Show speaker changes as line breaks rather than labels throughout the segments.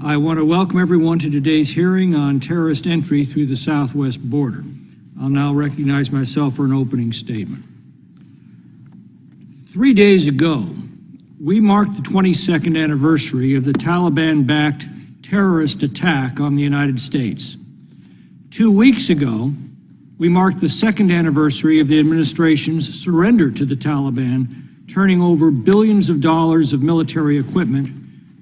I want to welcome everyone to today's hearing on terrorist entry through the southwest border. I'll now recognize myself for an opening statement. 3 days ago, we marked the 22nd anniversary of the Taliban-backed terrorist attack on the United States. 2 weeks ago, we marked the second anniversary of the administration's surrender to the Taliban, turning over billions of dollars of military equipment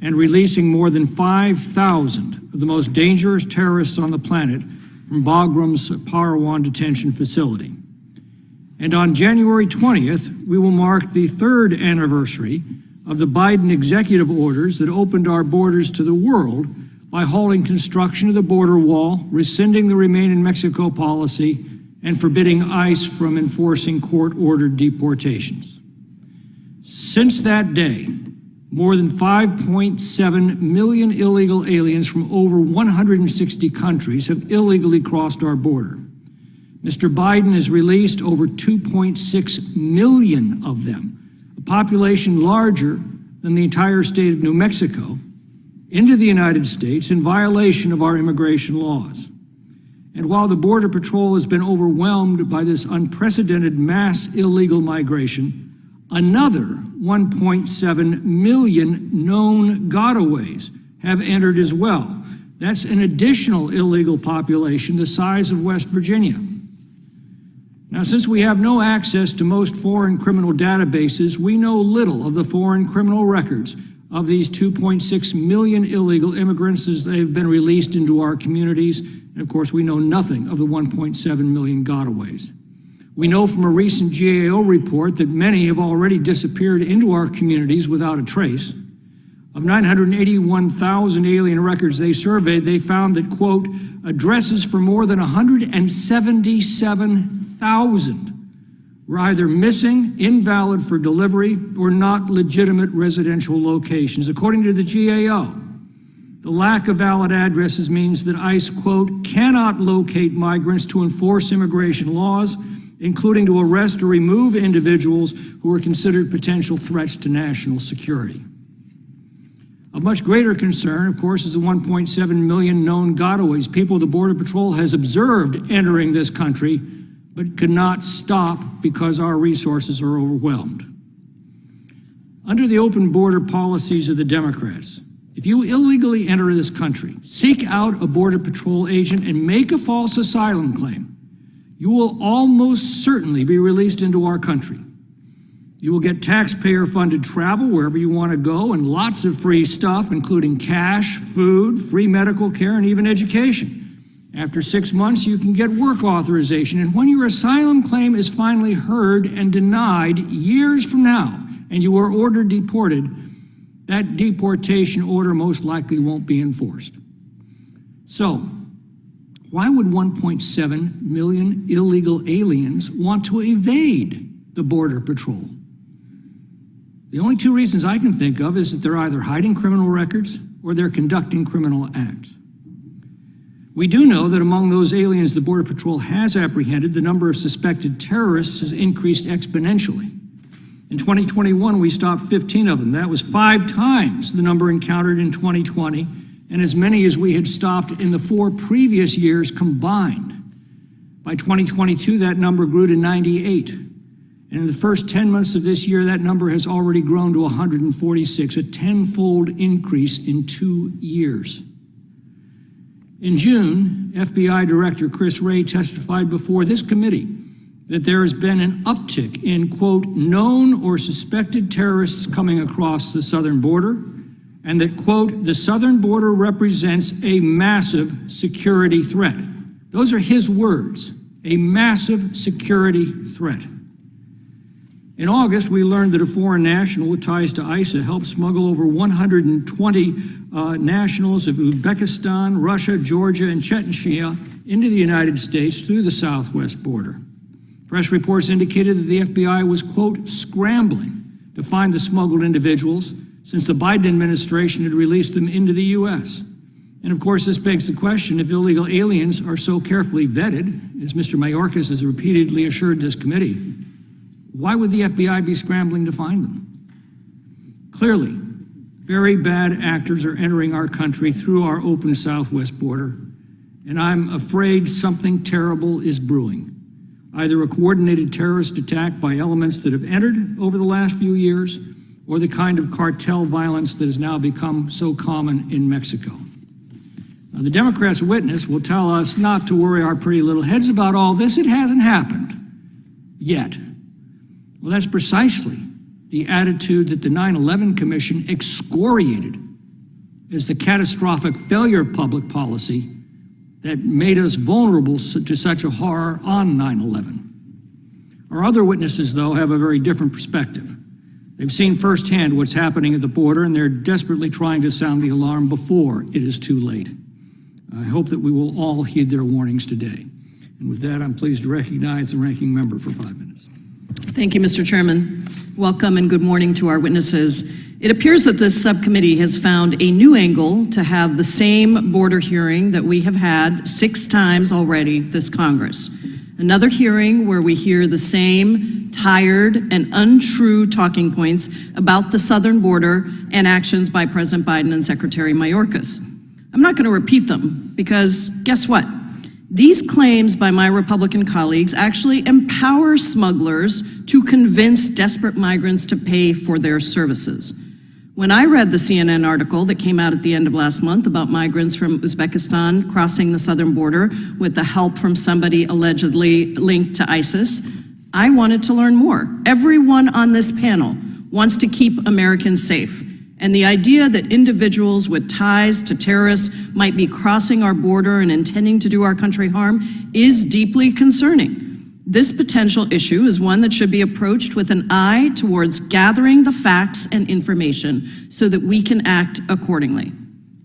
and releasing more than 5,000 of the most dangerous terrorists on the planet from Bagram's Parowan detention facility. And on January 20th, we will mark the third anniversary of the Biden executive orders that opened our borders to the world by halting construction of the border wall, rescinding the Remain in Mexico policy, and forbidding ICE from enforcing court-ordered deportations. Since that day, more than 5.7 million illegal aliens from over 160 countries have illegally crossed our border. Mr. Biden has released over 2.6 million of them, a population larger than the entire state of New Mexico, into the United States in violation of our immigration laws. And while the Border Patrol has been overwhelmed by this unprecedented mass illegal migration, another 1.7 million known gotaways have entered as well. That's an additional illegal population the size of West Virginia. Now, since we have no access to most foreign criminal databases, we know little of the foreign criminal records of these 2.6 million illegal immigrants as they've been released into our communities. And of course, we know nothing of the 1.7 million gotaways. We know from a recent GAO report that many have already disappeared into our communities without a trace. Of 981,000 alien records they surveyed, they found that, quote, addresses for more than 177,000 were either missing, invalid for delivery, or not legitimate residential locations. According to the GAO, the lack of valid addresses means that ICE, quote, cannot locate migrants to enforce immigration laws, including to arrest or remove individuals who are considered potential threats to national security. Of much greater concern, of course, is the 1.7 million known gotaways, people the Border Patrol has observed entering this country, but could not stop because our resources are overwhelmed. Under the open border policies of the Democrats, if you illegally enter this country, seek out a Border Patrol agent and make a false asylum claim, you will almost certainly be released into our country. You will get taxpayer-funded travel wherever you want to go and lots of free stuff, including cash, food, free medical care, and even education. After 6 months, you can get work authorization, and when your asylum claim is finally heard and denied years from now, and you are ordered deported, that deportation order most likely won't be enforced. So, why would 1.7 million illegal aliens want to evade the Border Patrol? The only two reasons I can think of is that they're either hiding criminal records or they're conducting criminal acts. We do know that among those aliens the Border Patrol has apprehended, the number of suspected terrorists has increased exponentially. In 2021, we stopped 15 of them. That was 5 times the number encountered in 2020, and as many as we had stopped in the 4 previous years combined. By 2022, that number grew to 98. And in the first 10 months of this year, that number has already grown to 146, a 10-fold increase in 2 years. In June, FBI Director Chris Wray testified before this committee that there has been an uptick in, quote, known or suspected terrorists coming across the southern border, and that, quote, the southern border represents a massive security threat. Those are his words, a massive security threat. In August, we learned that a foreign national with ties to ISIS helped smuggle over 120 nationals of Uzbekistan, Russia, Georgia, and Chechnya into the United States through the southwest border. Press reports indicated that the FBI was, quote, scrambling to find the smuggled individuals since the Biden administration had released them into the U.S. And of course, this begs the question, if illegal aliens are so carefully vetted, as Mr. Mayorkas has repeatedly assured this committee, why would the FBI be scrambling to find them? Clearly, Very bad actors are entering our country through our open southwest border, and I'm afraid something terrible is brewing. Either a coordinated terrorist attack by elements that have entered over the last few years, or the kind of cartel violence that has now become so common in Mexico. Now, the Democrats' witness will tell us not to worry our pretty little heads about all this. It hasn't happened yet. Well, that's precisely the attitude that the 9/11 Commission excoriated as the catastrophic failure of public policy that made us vulnerable to such a horror on 9/11. Our other witnesses, though, have a very different perspective. They've seen firsthand what's happening at the border, and they're desperately trying to sound the alarm before it is too late. I hope that we will all heed their warnings today. And with that, I'm pleased to recognize the ranking member for 5 minutes.
Thank you, Mr. Chairman. Welcome and good morning to our witnesses. It appears that this subcommittee has found a new angle to have the same border hearing that we have had 6 times already this Congress. Another hearing where we hear the same tired and untrue talking points about the southern border and actions by President Biden and Secretary Mayorkas. I'm not going to repeat them because guess what? These claims by my Republican colleagues actually empower smugglers to convince desperate migrants to pay for their services. When I read the CNN article that came out at the end of last month about migrants from Uzbekistan crossing the southern border with the help from somebody allegedly linked to ISIS, I wanted to learn more. Everyone on this panel wants to keep Americans safe. And the idea that individuals with ties to terrorists might be crossing our border and intending to do our country harm is deeply concerning. This potential issue is one that should be approached with an eye towards gathering the facts and information so that we can act accordingly.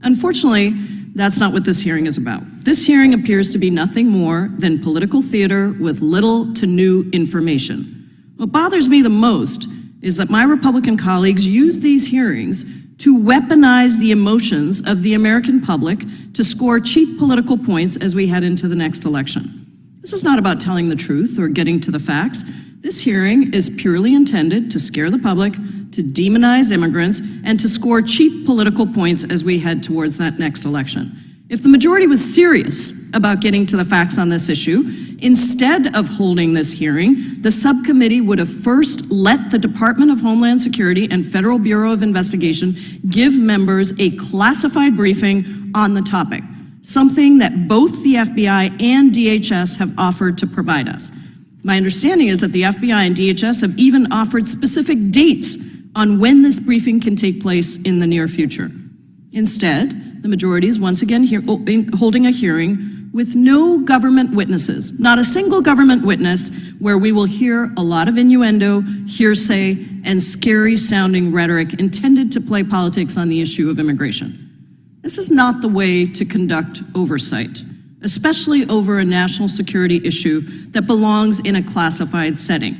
Unfortunately, that's not what this hearing is about. This hearing appears to be nothing more than political theater with little to new information. What bothers me the most is that my Republican colleagues use these hearings to weaponize the emotions of the American public to score cheap political points as we head into the next election. This is not about telling the truth or getting to the facts. This hearing is purely intended to scare the public, to demonize immigrants, and to score cheap political points as we head towards that next election. If the majority was serious about getting to the facts on this issue, instead of holding this hearing, the subcommittee would have first let the Department of Homeland Security and Federal Bureau of Investigation give members a classified briefing on the topic, something that both the FBI and DHS have offered to provide us. My understanding is that the FBI and DHS have even offered specific dates on when this briefing can take place in the near future. Instead, the majority is once again holding a hearing with no government witnesses, not a single government witness, where we will hear a lot of innuendo, hearsay, and scary-sounding rhetoric intended to play politics on the issue of immigration. This is not the way to conduct oversight, especially over a national security issue that belongs in a classified setting.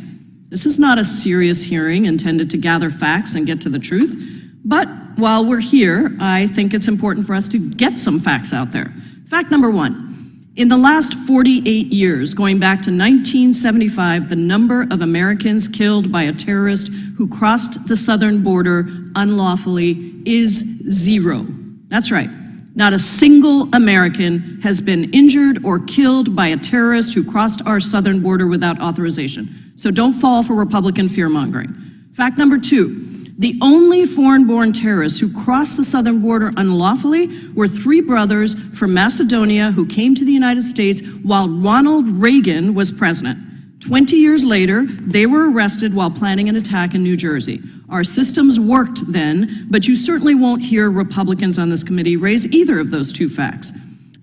This is not a serious hearing intended to gather facts and get to the truth, but while we're here, I think it's important for us to get some facts out there. Fact number 1, in the last 48 years, going back to 1975, the number of Americans killed by a terrorist who crossed the southern border unlawfully is 0. That's right. Not a single American has been injured or killed by a terrorist who crossed our southern border without authorization. So don't fall for Republican fear-mongering. Fact number 2, the only foreign-born terrorists who crossed the southern border unlawfully were 3 brothers from Macedonia who came to the United States while Ronald Reagan was president. 20 years later, they were arrested while planning an attack in New Jersey. Our systems worked then, but you certainly won't hear Republicans on this committee raise either of those 2 facts.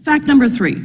Fact number 3,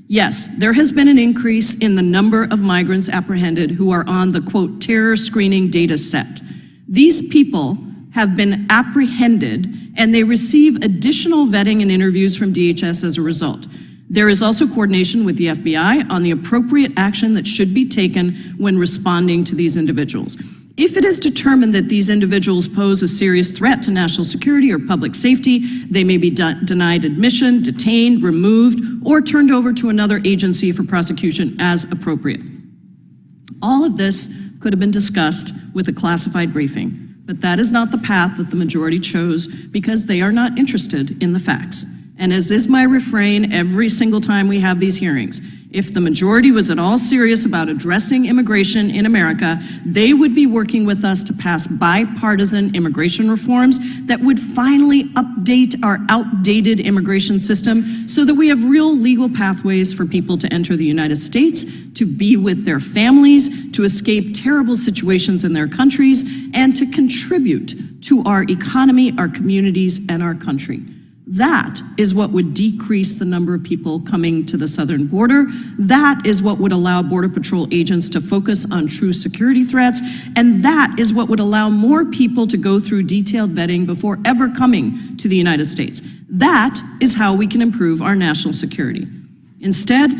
yes, there has been an increase in the number of migrants apprehended who are on the, quote, terror screening data set. These people have been apprehended and they receive additional vetting and interviews from DHS as a result. There is also coordination with the FBI on the appropriate action that should be taken when responding to these individuals. If it is determined that these individuals pose a serious threat to national security or public safety, they may be denied admission, detained, removed, or turned over to another agency for prosecution as appropriate. All of this could have been discussed with a classified briefing. But that is not the path that the majority chose because they are not interested in the facts. And as is my refrain every single time we have these hearings, if the majority was at all serious about addressing immigration in America, they would be working with us to pass bipartisan immigration reforms that would finally update our outdated immigration system so that we have real legal pathways for people to enter the United States, to be with their families, to escape terrible situations in their countries, and to contribute to our economy, our communities, and our country. That is what would decrease the number of people coming to the southern border. That is what would allow Border Patrol agents to focus on true security threats. And that is what would allow more people to go through detailed vetting before ever coming to the United States. That is how we can improve our national security. Instead,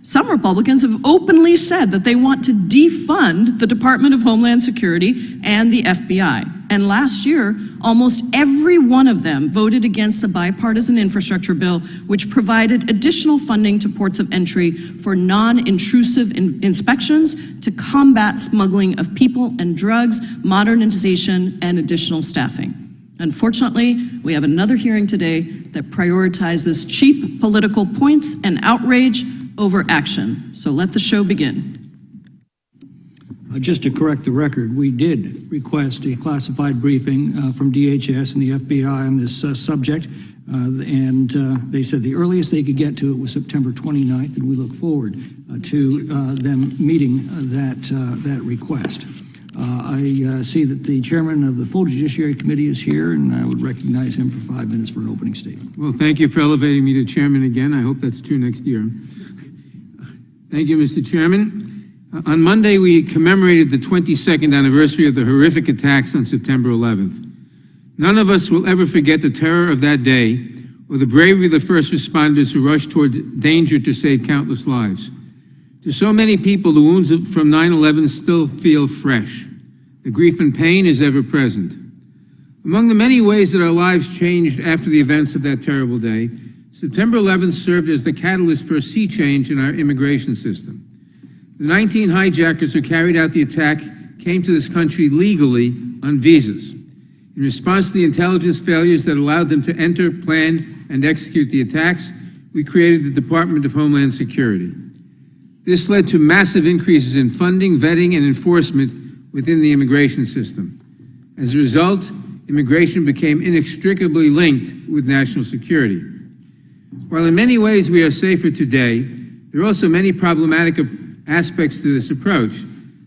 some Republicans have openly said that they want to defund the Department of Homeland Security and the FBI. And last year, almost every one of them voted against the bipartisan infrastructure bill, which provided additional funding to ports of entry for non-intrusive inspections to combat smuggling of people and drugs, modernization, and additional staffing. Unfortunately, we have another hearing today that prioritizes cheap political points and outrage over action. So let the show begin.
Just to correct the record, we did request a classified briefing from DHS and the FBI on this subject, and they said the earliest they could get to it was September 29th, and we look forward to them meeting that request. I see that the chairman of the full Judiciary Committee is here, and I would recognize him for 5 minutes for an opening statement.
Well, thank you for elevating me to chairman again. I hope that's true next year. Thank you, Mr. Chairman. On Monday, we commemorated the 22nd anniversary of the horrific attacks on September 11th. None of us will ever forget the terror of that day or the bravery of the first responders who rushed towards danger to save countless lives. To so many people, the wounds from 9/11 still feel fresh. The grief and pain is ever present. Among the many ways that our lives changed after the events of that terrible day, September 11th served as the catalyst for a sea change in our immigration system. The 19 hijackers who carried out the attack came to this country legally on visas. In response to the intelligence failures that allowed them to enter, plan, and execute the attacks, we created the Department of Homeland Security. This led to massive increases in funding, vetting, and enforcement within the immigration system. As a result, immigration became inextricably linked with national security. While in many ways we are safer today, there are also many problematic aspects to this approach,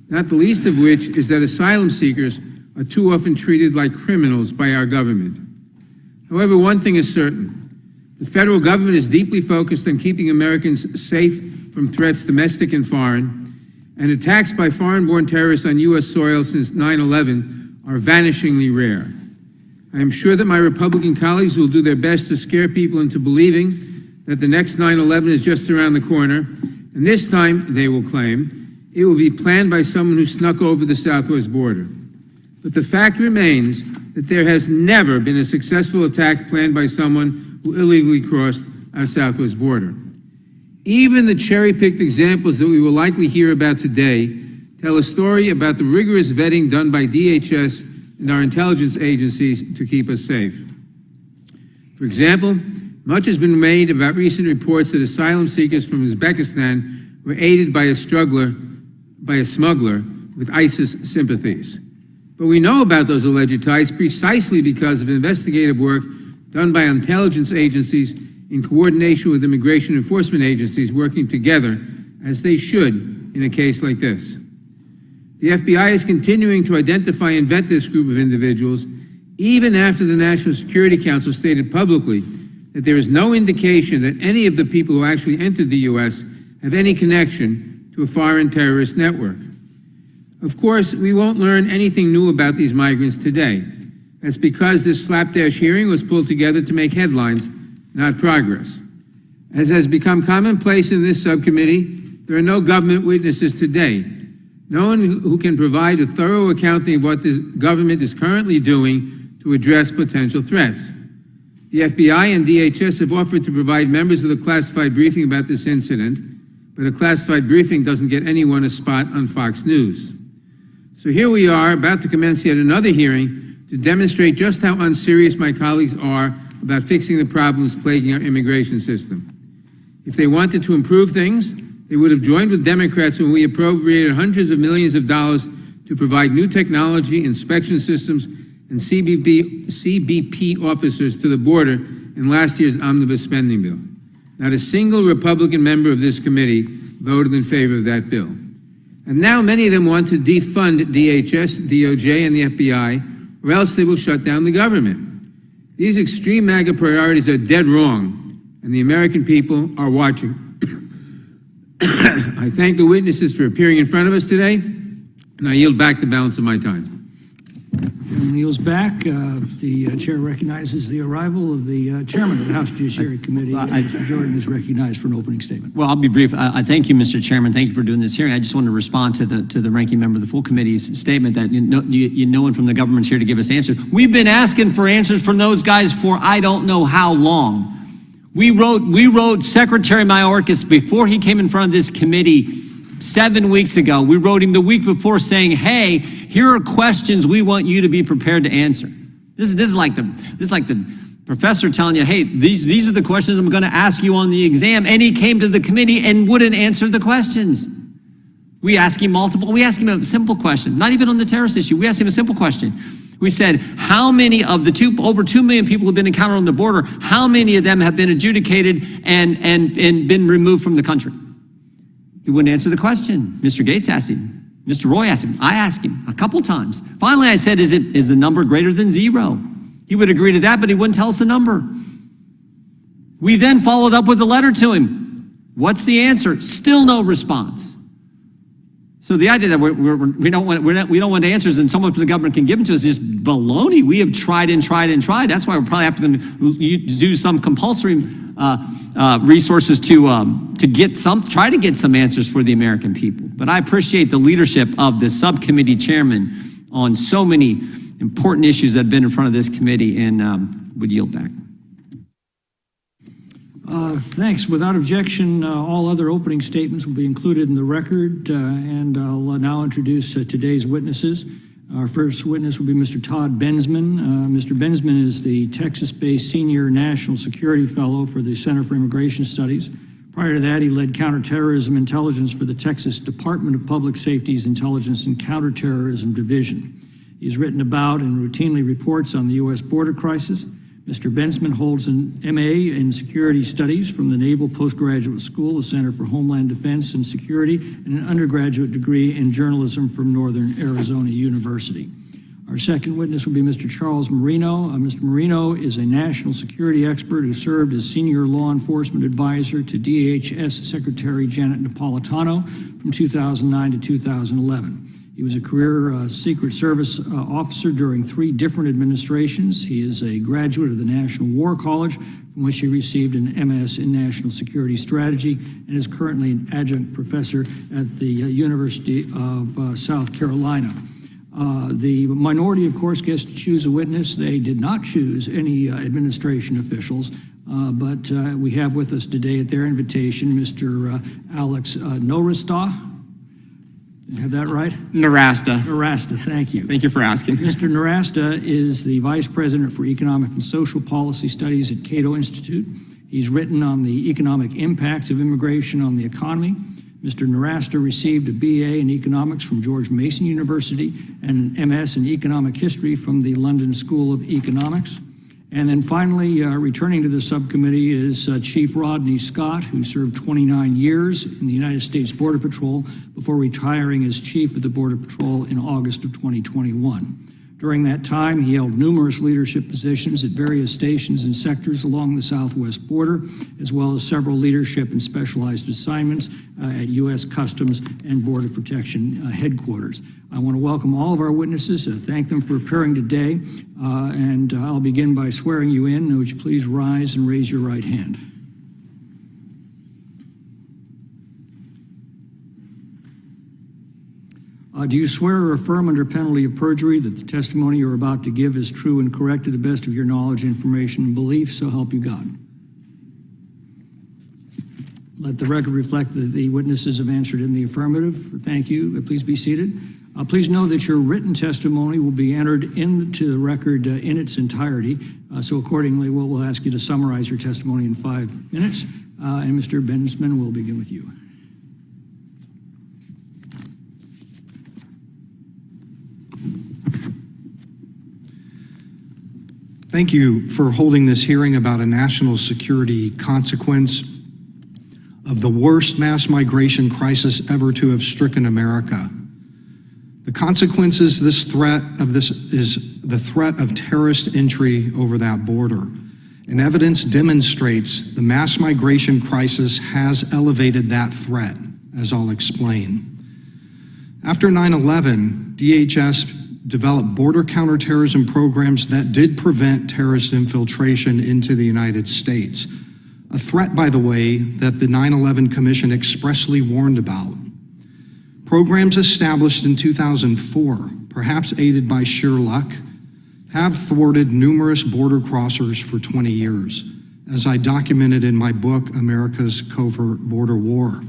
not the least of which is that asylum seekers are too often treated like criminals by our government. However, one thing is certain. The federal government is deeply focused on keeping Americans safe from threats domestic and foreign, and attacks by foreign-born terrorists on U.S. soil since 9/11 are vanishingly rare. I am sure that my Republican colleagues will do their best to scare people into believing that the next 9/11 is just around the corner, and this time, they will claim, it will be planned by someone who snuck over the southwest border. But the fact remains that there has never been a successful attack planned by someone who illegally crossed our southwest border. Even the cherry-picked examples that we will likely hear about today tell a story about the rigorous vetting done by DHS and our intelligence agencies to keep us safe. For example, much has been made about recent reports that asylum seekers from Uzbekistan were aided by a smuggler with ISIS sympathies. But we know about those alleged ties precisely because of investigative work done by intelligence agencies in coordination with immigration enforcement agencies working together, as they should in a case like this. The FBI is continuing to identify and vet this group of individuals, even after the National Security Council stated publicly that there is no indication that any of the people who actually entered the U.S. have any connection to a foreign terrorist network. Of course, we won't learn anything new about these migrants today. That's because this slapdash hearing was pulled together to make headlines, not progress. As has become commonplace in this subcommittee, there are no government witnesses today. No one who can provide a thorough accounting of what the government is currently doing to address potential threats. The FBI and DHS have offered to provide members of the classified briefing about this incident, but a classified briefing doesn't get anyone a spot on Fox News. So here we are, about to commence yet another hearing to demonstrate just how unserious my colleagues are about fixing the problems plaguing our immigration system. If they wanted to improve things, they would have joined with Democrats when we appropriated hundreds of millions of dollars to provide new technology, inspection systems, and CBP officers to the border in last year's omnibus spending bill. Not a single Republican member of this committee voted in favor of that bill. And now many of them want to defund DHS, DOJ, and the FBI, or else they will shut down the government. These extreme MAGA priorities are dead wrong, and the American people are watching. I thank the witnesses for appearing in front of us today, and I yield back the balance of my time.
Chairman yields back. The chair recognizes the arrival of the chairman of the House Judiciary Committee. Mr. Jordan is recognized for an opening statement.
Well, I'll be brief. I thank you, Mr. Chairman. Thank you for doing this hearing. I just want to respond to the ranking member of the full committee's statement that no one from the government's here to give us answers. We've been asking for answers from those guys for I don't know how long. We wrote Secretary Mayorkas before he came in front of this committee 7 weeks ago. We wrote him the week before saying, hey, here are questions we want you to be prepared to answer. This is like the professor telling you, hey, these are the questions I'm going to ask you on the exam. And he came to the committee and wouldn't answer the questions. We asked him a simple question, not even on the terrorist issue. We asked him a simple question. We said, how many of the over 2 million people who have been encountered on the border, how many of them have been adjudicated and been removed from the country? He wouldn't answer the question. Mr. Gates asked him. Mr. Roy asked him. I asked him a couple times. Finally, I said, is the number greater than 0? He would agree to that, but he wouldn't tell us the number. We then followed up with a letter to him. What's the answer? Still no response. So the idea that we don't want answers and someone from the government can give them to us is baloney. We have tried and tried and tried. That's why we're probably have to do some compulsory resources to try to get some answers for the American people. But I appreciate the leadership of the subcommittee chairman on so many important issues that have been in front of this committee, and would yield back.
Thanks. Without objection, all other opening statements will be included in the record, and I'll now introduce today's witnesses. Our first witness will be Mr. Todd Bensman. Mr. Bensman is the Texas-based Senior National Security Fellow for the Center for Immigration Studies. Prior to that, he led counterterrorism intelligence for the Texas Department of Public Safety's Intelligence and Counterterrorism Division. He's written about and routinely reports on the U.S. border crisis. Mr. Bensman holds an MA in Security Studies from the Naval Postgraduate School, the Center for Homeland Defense and Security, and an undergraduate degree in journalism from Northern Arizona University. Our second witness will be Mr. Charles Marino. Mr. Marino is a national security expert who served as senior law enforcement advisor to DHS Secretary Janet Napolitano from 2009 to 2011. He was a career Secret Service officer during 3 different administrations. He is a graduate of the National War College, from which he received an MS in National Security Strategy, and is currently an adjunct professor at the University of South Carolina. The minority, of course, gets to choose a witness. They did not choose any administration officials, but we have with us today at their invitation Mr. Alex Nowrasteh. Have that right?
Nowrasteh.
Nowrasteh, thank you.
Thank you for asking.
Mr. Nowrasteh is the Vice President for Economic and Social Policy Studies at Cato Institute. He's written on the economic impacts of immigration on the economy. Mr. Nowrasteh received a BA in Economics from George Mason University and an MS in Economic History from the London School of Economics. And then finally, returning to the subcommittee is Chief Rodney Scott, who served 29 years in the United States Border Patrol before retiring as Chief of the Border Patrol in August of 2021. During that time, he held numerous leadership positions at various stations and sectors along the southwest border, as well as several leadership and specialized assignments at U.S. Customs and Border Protection headquarters. I want to welcome all of our witnesses, thank them for appearing today, and I'll begin by swearing you in. Would you please rise and raise your right hand? Do you swear or affirm under penalty of perjury that the testimony you're about to give is true and correct to the best of your knowledge, information, and belief, so help you God? Let the record reflect that the witnesses have answered in the affirmative. Thank you. Please be seated. Please know that your written testimony will be entered into the record in its entirety. So accordingly, we'll ask you to summarize your testimony in 5 minutes. And Mr. Bensman, we'll begin with you.
Thank you for holding this hearing about a national security consequence of the worst mass migration crisis ever to have stricken America. The consequences is the threat of terrorist entry over that border. And evidence demonstrates the mass migration crisis has elevated that threat, as I'll explain. After 9/11, DHS developed border counterterrorism programs that did prevent terrorist infiltration into the United States. A threat, by the way, that the 9/11 Commission expressly warned about. Programs established in 2004, perhaps aided by sheer luck, have thwarted numerous border crossers for 20 years, as I documented in my book, America's Covert Border War.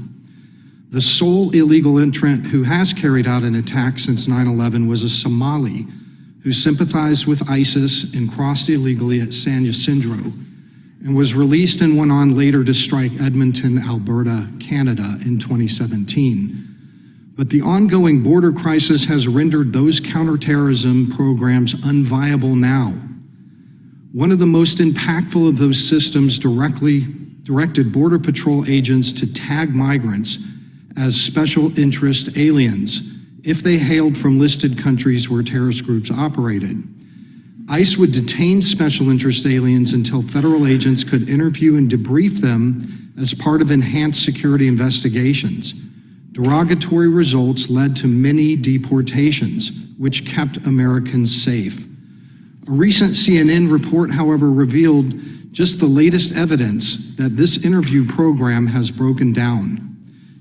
The sole illegal entrant who has carried out an attack since 9/11 was a Somali who sympathized with ISIS and crossed illegally at San Jacinto and was released and went on later to strike Edmonton, Alberta, Canada in 2017. But the ongoing border crisis has rendered those counterterrorism programs unviable now. One of the most impactful of those systems directed Border Patrol agents to tag migrants as special interest aliens if they hailed from listed countries where terrorist groups operated. ICE would detain special interest aliens until federal agents could interview and debrief them as part of enhanced security investigations. Derogatory results led to many deportations, which kept Americans safe. A recent CNN report, however, revealed just the latest evidence that this interview program has broken down.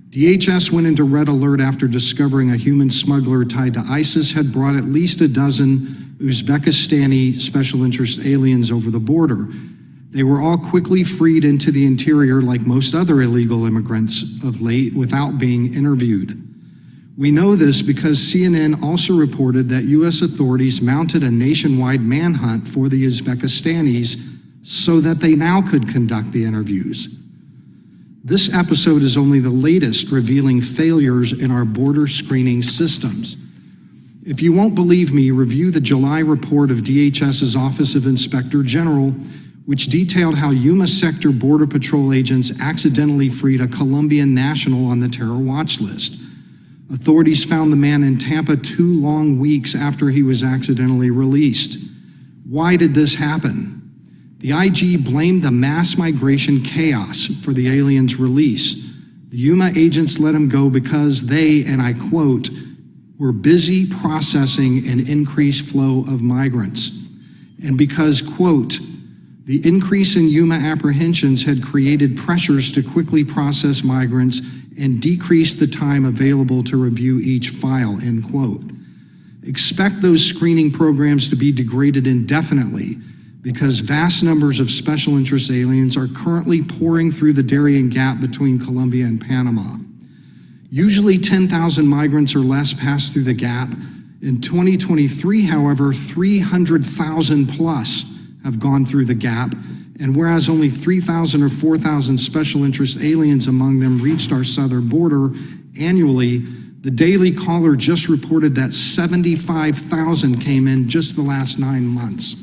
DHS went into red alert after discovering a human smuggler tied to ISIS had brought at least a dozen Uzbekistani special interest aliens over the border. They were all quickly freed into the interior like most other illegal immigrants of late without being interviewed. We know this because CNN also reported that U.S. authorities mounted a nationwide manhunt for the Uzbekistanis so that they now could conduct the interviews. This episode is only the latest revealing failures in our border screening systems. If you won't believe me, review the July report of DHS's Office of Inspector General, which detailed how Yuma Sector Border Patrol agents accidentally freed a Colombian national on the terror watch list. Authorities found the man in Tampa 2 long weeks after he was accidentally released. Why did this happen? The IG blamed the mass migration chaos for the alien's release. The Yuma agents let him go because they, and I quote, were busy processing an increased flow of migrants. And because, quote, the increase in Yuma apprehensions had created pressures to quickly process migrants and decrease the time available to review each file, end quote. Expect those screening programs to be degraded indefinitely because vast numbers of special interest aliens are currently pouring through the Darien Gap between Colombia and Panama. Usually 10,000 migrants or less pass through the gap. In 2023, however, 300,000 plus have gone through the gap, and whereas only 3,000 or 4,000 special interest aliens among them reached our southern border annually, the Daily Caller just reported that 75,000 came in just the last 9 months.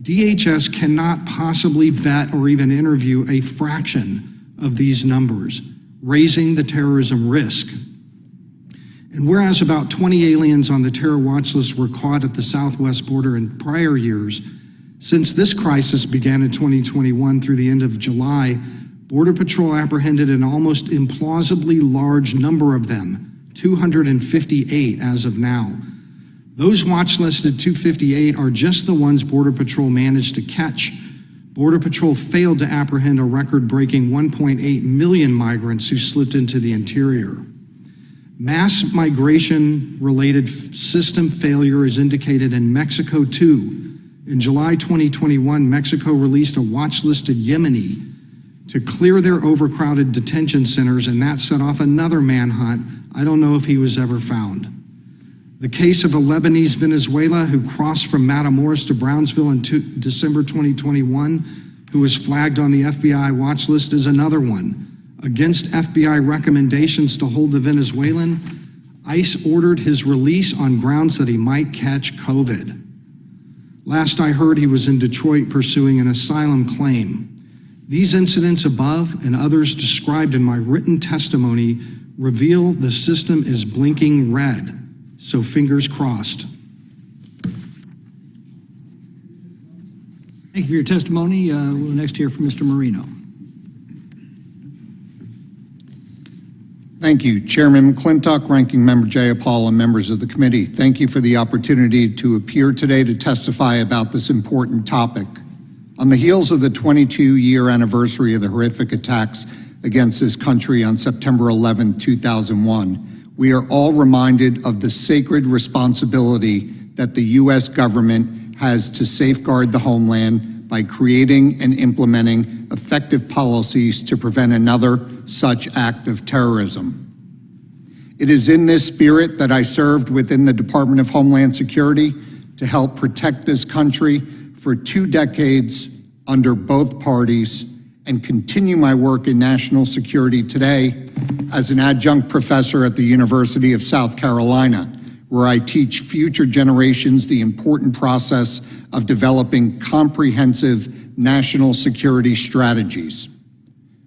DHS cannot possibly vet or even interview a fraction of these numbers, raising the terrorism risk. And whereas about 20 aliens on the terror watch list were caught at the southwest border in prior years, since this crisis began in 2021 through the end of July, Border Patrol apprehended an almost implausibly large number of them, 258 as of now. Those watch-listed 258 are just the ones Border Patrol managed to catch. Border Patrol failed to apprehend a record-breaking 1.8 million migrants who slipped into the interior. Mass migration-related system failure is indicated in Mexico, too. In July 2021, Mexico released a watch-listed Yemeni to clear their overcrowded detention centers, and that set off another manhunt. I don't know if he was ever found. The case of a Lebanese Venezuela who crossed from Matamoros to Brownsville in December 2021, who was flagged on the FBI watch list, is another one. Against FBI recommendations to hold the Venezuelan, ICE ordered his release on grounds that he might catch COVID. Last I heard, he was in Detroit pursuing an asylum claim. These incidents above and others described in my written testimony reveal the system is blinking red, so fingers crossed.
Thank you for your testimony. We'll next hear from Mr. Marino.
Thank you, Chairman McClintock, Ranking Member Jayapal, and members of the committee. Thank you for the opportunity to appear today to testify about this important topic. On the heels of the 22-year anniversary of the horrific attacks against this country on September 11, 2001, we are all reminded of the sacred responsibility that the U.S. government has to safeguard the homeland by creating and implementing effective policies to prevent another such act of terrorism. It is in this spirit that I served within the Department of Homeland Security to help protect this country for 2 decades under both parties and continue my work in national security today as an adjunct professor at the University of South Carolina, where I teach future generations the important process of developing comprehensive national security strategies.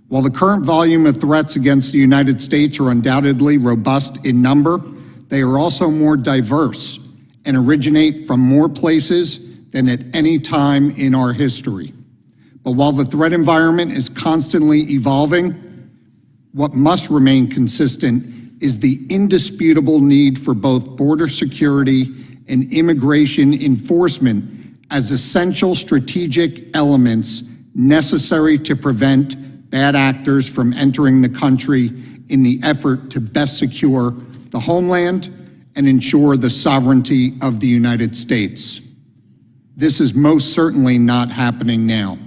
While the current volume of threats against the United States are undoubtedly robust in number, they are also more diverse and originate from more places than at any time in our history. But while the threat environment is constantly evolving, what must remain consistent is the indisputable need for both border security and immigration enforcement as essential strategic elements necessary to prevent bad actors from entering the country in the effort to best secure the homeland and ensure the sovereignty of the United States. This is most certainly not happening now.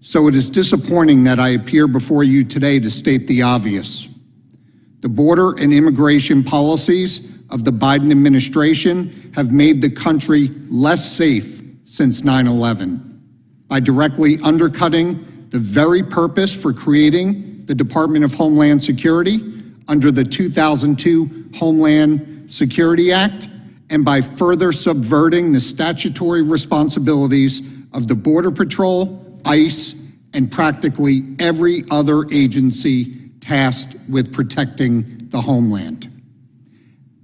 So it is disappointing that I appear before you today to state the obvious. The border and immigration policies of the Biden administration have made the country less safe since 9/11 by directly undercutting the very purpose for creating the Department of Homeland Security under the 2002 Homeland Security Act, and by further subverting the statutory responsibilities of the Border Patrol, ICE, and practically every other agency tasked with protecting the homeland.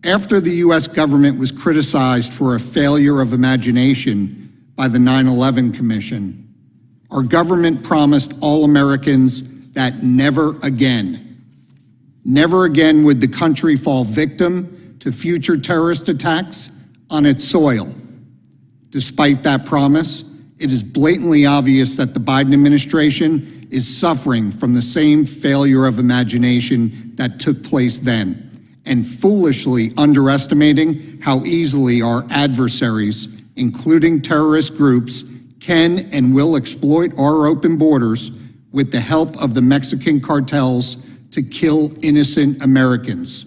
After the U.S. government was criticized for a failure of imagination by the 9/11 Commission, our government promised all Americans that never again would the country fall victim to future terrorist attacks on its soil. Despite that promise, it is blatantly obvious that the Biden administration is suffering from the same failure of imagination that took place then, and foolishly underestimating how easily our adversaries, including terrorist groups, can and will exploit our open borders with the help of the Mexican cartels to kill innocent Americans.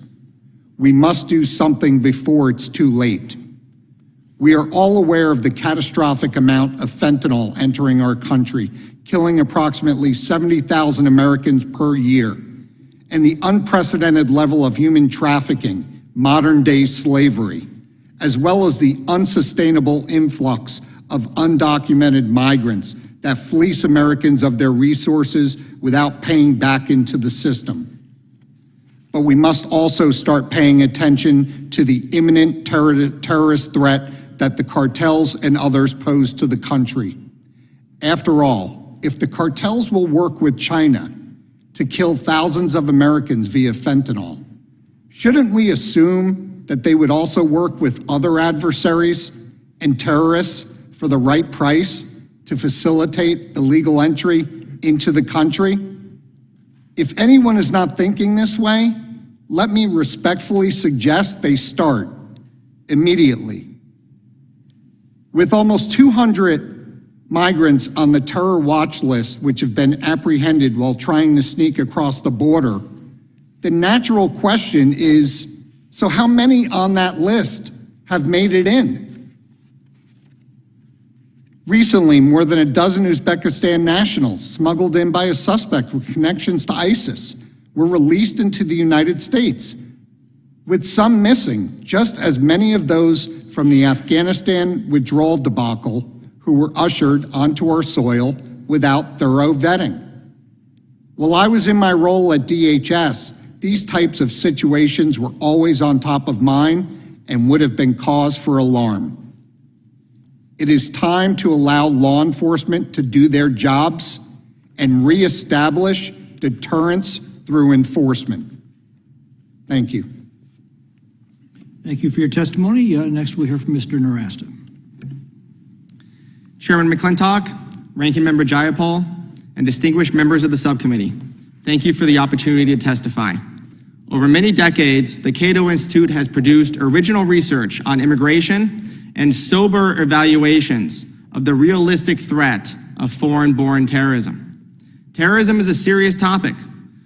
We must do something before it's too late. We are all aware of the catastrophic amount of fentanyl entering our country, killing approximately 70,000 Americans per year, and the unprecedented level of human trafficking, modern-day slavery, as well as the unsustainable influx of undocumented migrants that fleece Americans of their resources without paying back into the system. But we must also start paying attention to the imminent terrorist threat that the cartels and others pose to the country. After all, if the cartels will work with China to kill thousands of Americans via fentanyl, shouldn't we assume that they would also work with other adversaries and terrorists for the right price to facilitate illegal entry into the country? If anyone is not thinking this way, let me respectfully suggest they start immediately. With almost 200 migrants on the terror watch list, which have been apprehended while trying to sneak across the border, the natural question is, So how many on that list have made it in? Recently, more than a dozen Uzbekistan nationals smuggled in by a suspect with connections to ISIS were released into the United States, with some missing, just as many of those from the Afghanistan withdrawal debacle who were ushered onto our soil without thorough vetting. While I was in my role at DHS, these types of situations were always on top of mind and would have been cause for alarm. It is time to allow law enforcement to do their jobs and reestablish deterrence through enforcement. Thank you.
Thank you for your testimony. Next, we'll hear from Mr. Nowrasteh.
Chairman McClintock, Ranking Member Jayapal, and distinguished members of the subcommittee, thank you for the opportunity to testify. Over many decades, the Cato Institute has produced original research on immigration and sober evaluations of the realistic threat of foreign-born terrorism. Terrorism is a serious topic,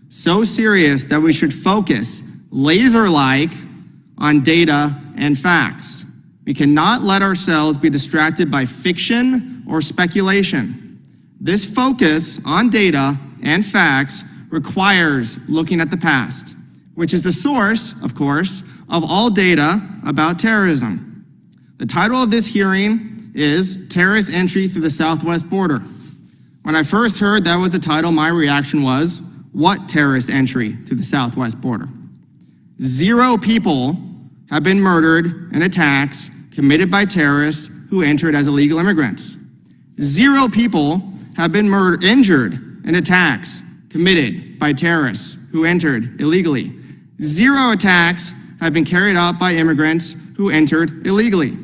so serious that we should focus laser-like on data and facts. We cannot let ourselves be distracted by fiction or speculation. This focus on data and facts requires looking at the past, which is the source, of course, of all data about terrorism. The title of this hearing is Terrorist Entry Through the Southwest Border. When I first heard that was the title, my reaction was, what terrorist entry through the Southwest border? 0 people have been murdered in attacks committed by terrorists who entered as illegal immigrants. 0 people have been injured in attacks committed by terrorists who entered illegally. 0 attacks have been carried out by immigrants who entered illegally.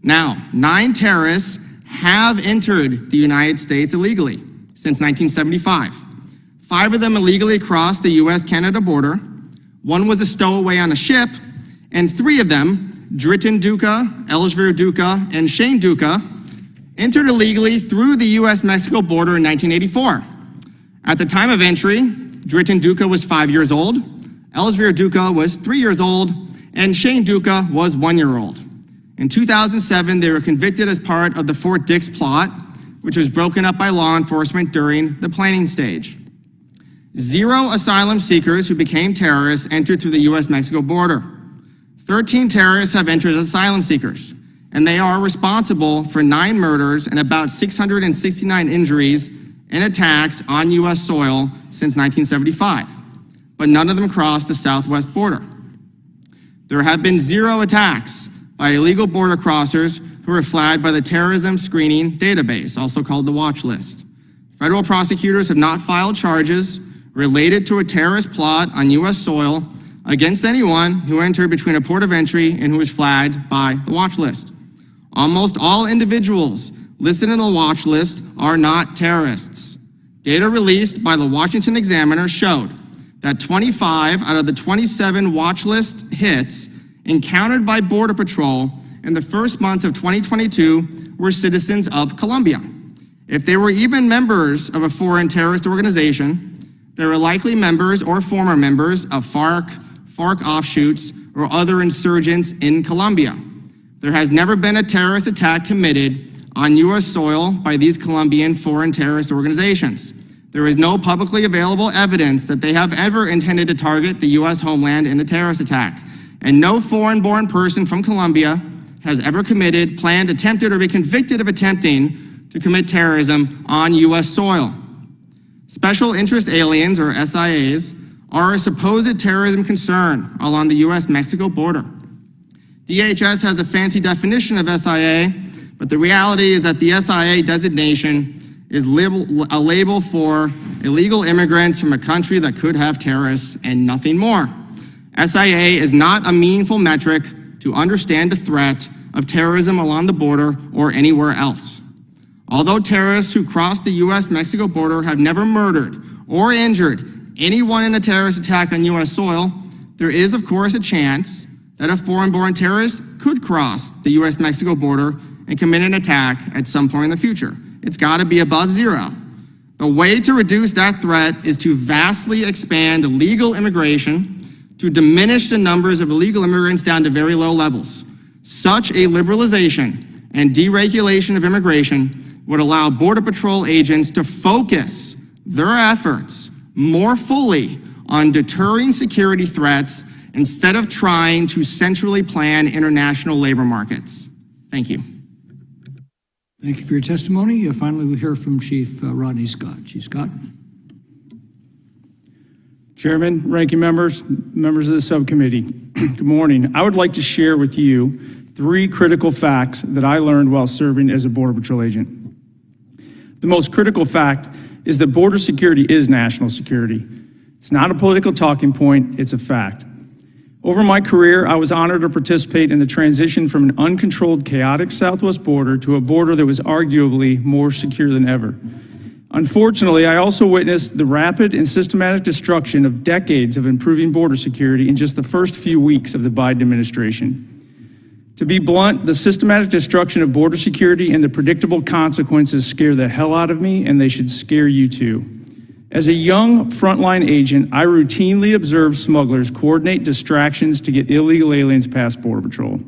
Now, 9 terrorists have entered the United States illegally since 1975. 5 of them illegally crossed the US-Canada border. 1 was a stowaway on a ship, and 3 of them, Dritin Duca, Elzvir Duca, and Shane Duca, entered illegally through the US-Mexico border in 1984. At the time of entry, Dritin Duca was 5 years old, Elzvir Duca was 3 years old, and Shane Duca was 1 year old. In 2007, they were convicted as part of the Fort Dix plot, which was broken up by law enforcement during the planning stage. 0 asylum seekers who became terrorists entered through the US-Mexico border. 13 terrorists have entered as asylum seekers, and they are responsible for 9 murders and about 669 injuries in attacks on US soil since 1975, but none of them crossed the southwest border. There have been 0 attacks by illegal border crossers who were flagged by the Terrorism Screening Database, also called the Watchlist. Federal prosecutors have not filed charges related to a terrorist plot on US soil against anyone who entered between a port of entry and who was flagged by the watch list. Almost all individuals listed in the watch list are not terrorists. Data released by the Washington Examiner showed that 25 out of the 27 watch list hits encountered by Border Patrol in the first months of 2022 were citizens of Colombia. If they were even members of a foreign terrorist organization, they were likely members or former members of FARC offshoots, or other insurgents in Colombia. There has never been a terrorist attack committed on US soil by these Colombian foreign terrorist organizations. There is no publicly available evidence that they have ever intended to target the US homeland in a terrorist attack, and no foreign-born person from Colombia has ever committed, planned, attempted, or been convicted of attempting to commit terrorism on US soil. Special interest aliens, or SIAs, are a supposed terrorism concern along the US-Mexico border. DHS has a fancy definition of SIA, but the reality is that the SIA designation is a label for illegal immigrants from a country that could have terrorists and nothing more. SIA is not a meaningful metric to understand the threat of terrorism along the border or anywhere else. Although terrorists who cross the US-Mexico border have never murdered or injured anyone in a terrorist attack on US soil, there is, of course, a chance that a foreign-born terrorist could cross the US-Mexico border and commit an attack at some point in the future. It's got to be above 0. The way to reduce that threat is to vastly expand legal immigration, to diminish the numbers of illegal immigrants down to very low levels. Such a liberalization and deregulation of immigration would allow Border Patrol agents to focus their efforts more fully on deterring security threats instead of trying to centrally plan international labor markets. Thank you.
Thank you for your testimony. Finally, we'll hear from Chief Rodney Scott. Chief Scott.
Chairman, ranking members, members of the subcommittee, good morning. I would like to share with you 3 critical facts that I learned while serving as a Border Patrol agent. The most critical fact is that border security is national security. It's not a political talking point, it's a fact. Over my career, I was honored to participate in the transition from an uncontrolled, chaotic southwest border to a border that was arguably more secure than ever. Unfortunately, I also witnessed the rapid and systematic destruction of decades of improving border security in just the first few weeks of the Biden administration. To be blunt, the systematic destruction of border security and the predictable consequences scare the hell out of me, and they should scare you too. As a young frontline agent, I routinely observed smugglers coordinate distractions to get illegal aliens past Border Patrol.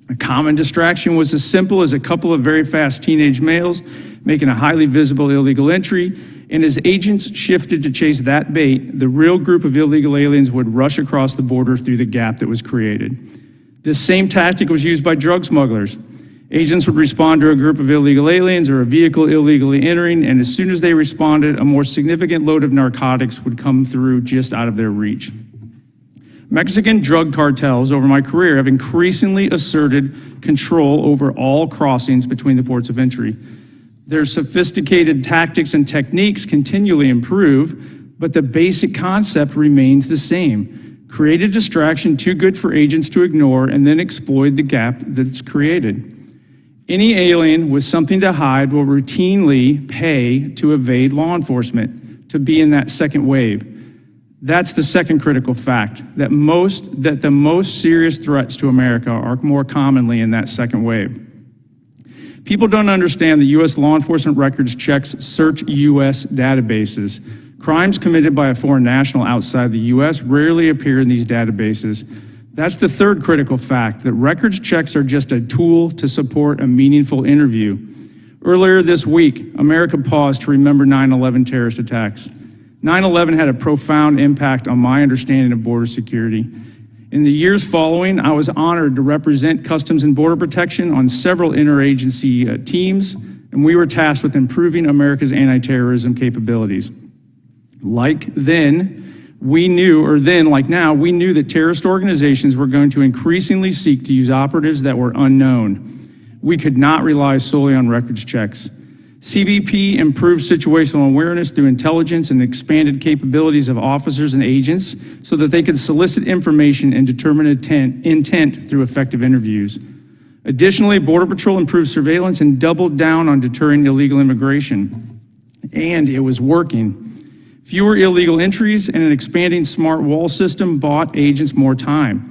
A common distraction was as simple as a couple of very fast teenage males making a highly visible illegal entry, and as agents shifted to chase that bait, the real group of illegal aliens would rush across the border through the gap that was created. This same tactic was used by drug smugglers. Agents would respond to a group of illegal aliens or a vehicle illegally entering, and as soon as they responded, a more significant load of narcotics would come through just out of their reach. Mexican drug cartels over my career have increasingly asserted control over all crossings between the ports of entry. Their sophisticated tactics and techniques continually improve, but the basic concept remains the same. Create a distraction too good for agents to ignore and then exploit the gap that's created. Any alien with something to hide will routinely pay to evade law enforcement, to be in that second wave. That's the second critical fact, that the most serious threats to America are more commonly in that second wave. People don't understand the U.S. law enforcement records checks search U.S. databases. Crimes committed by a foreign national outside the U.S. rarely appear in these databases. That's the third critical fact, that records checks are just a tool to support a meaningful interview. Earlier this week, America paused to remember 9/11 terrorist attacks. 9/11 had a profound impact on my understanding of border security. In the years following, I was honored to represent Customs and Border Protection on several interagency teams, and we were tasked with improving America's anti-terrorism capabilities. Like now, we knew that terrorist organizations were going to increasingly seek to use operatives that were unknown. We could not rely solely on records checks. CBP improved situational awareness through intelligence and expanded capabilities of officers and agents so that they could solicit information and determine intent through effective interviews. Additionally, Border Patrol improved surveillance and doubled down on deterring illegal immigration. And it was working. Fewer illegal entries and an expanding smart wall system bought agents more time.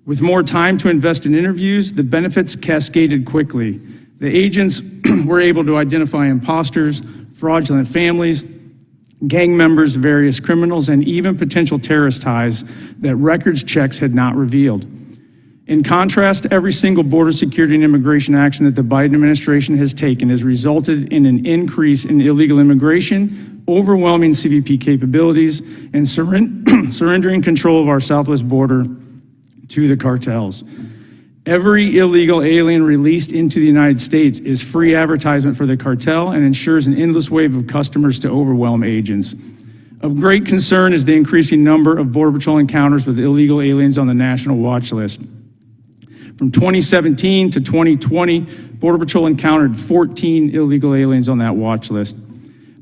With more time to invest in interviews, the benefits cascaded quickly. The agents were able to identify imposters, fraudulent families, gang members, various criminals, and even potential terrorist ties that records checks had not revealed. In contrast, every single border security and immigration action that the Biden administration has taken has resulted in an increase in illegal immigration, overwhelming CBP capabilities, and surrendering control of our southwest border to the cartels. Every illegal alien released into the United States is free advertisement for the cartel and ensures an endless wave of customers to overwhelm agents. Of great concern is the increasing number of Border Patrol encounters with illegal aliens on the national watch list. From 2017 to 2020, Border Patrol encountered 14 illegal aliens on that watch list.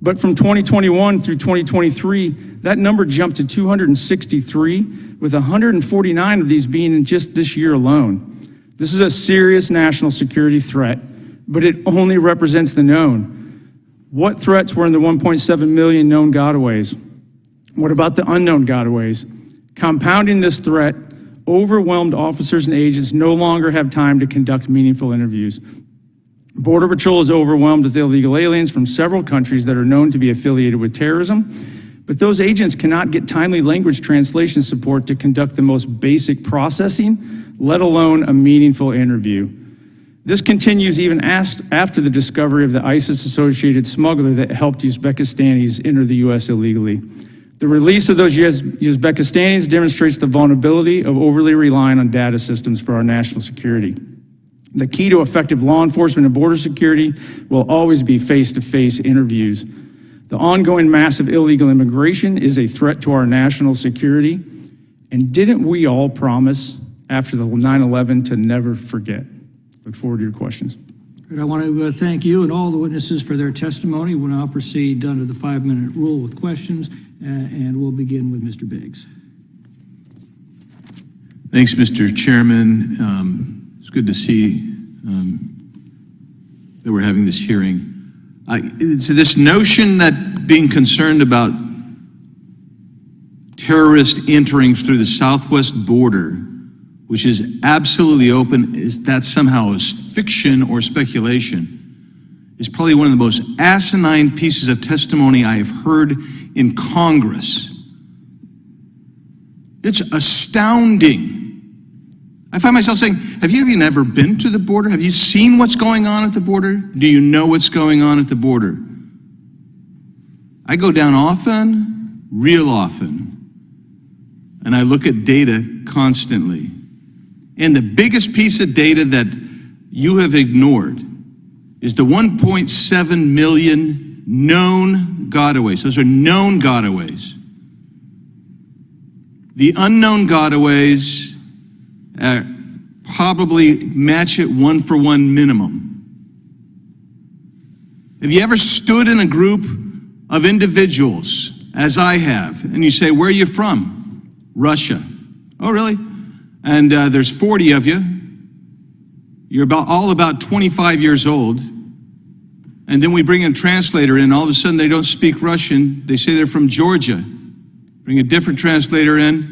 But from 2021 through 2023, that number jumped to 263, with 149 of these being in just this year alone. This is a serious national security threat, but it only represents the known. What threats were in the 1.7 million known gotaways? What about the unknown gotaways? Compounding this threat, overwhelmed officers and agents no longer have time to conduct meaningful interviews. Border Patrol is overwhelmed with illegal aliens from several countries that are known to be affiliated with terrorism, But those agents cannot get timely language translation support to conduct the most basic processing, let alone a meaningful interview. This continues even after the discovery of the ISIS-associated smuggler that helped Uzbekistanis enter the U.S. illegally. The release of those Uzbekistanis demonstrates the vulnerability of overly relying on data systems for our national security. The key to effective law enforcement and border security will always be face-to-face interviews. The ongoing massive illegal immigration is a threat to our national security. And didn't we all promise after the 9/11 to never forget? Look forward to your questions.
Good. I want to thank you and all the witnesses for their testimony. We'll now proceed under the 5-minute rule with questions, and we'll begin with Mr. Biggs.
Thanks, Mr. Chairman. It's good to see that we're having this hearing. So this notion that being concerned about terrorists entering through the southwest border, which is absolutely open, is that somehow is fiction or speculation, is probably one of the most asinine pieces of testimony I have heard in Congress. It's astounding. I find myself saying, have you even ever been to the border? Have you seen what's going on at the border? Do you know what's going on at the border? I go down often, real often, and I look at data constantly. And the biggest piece of data that you have ignored is the 1.7 million known gotaways. Those are known gotaways. The unknown gotaways probably match it 1-for-1 minimum. Have you ever stood in a group of individuals, as I have, and you say, where are you from? Russia. Oh, really? And there's 40 of you. You're all about 25 years old. And then we bring a translator in. All of a sudden, they don't speak Russian. They say they're from Georgia. Bring a different translator in.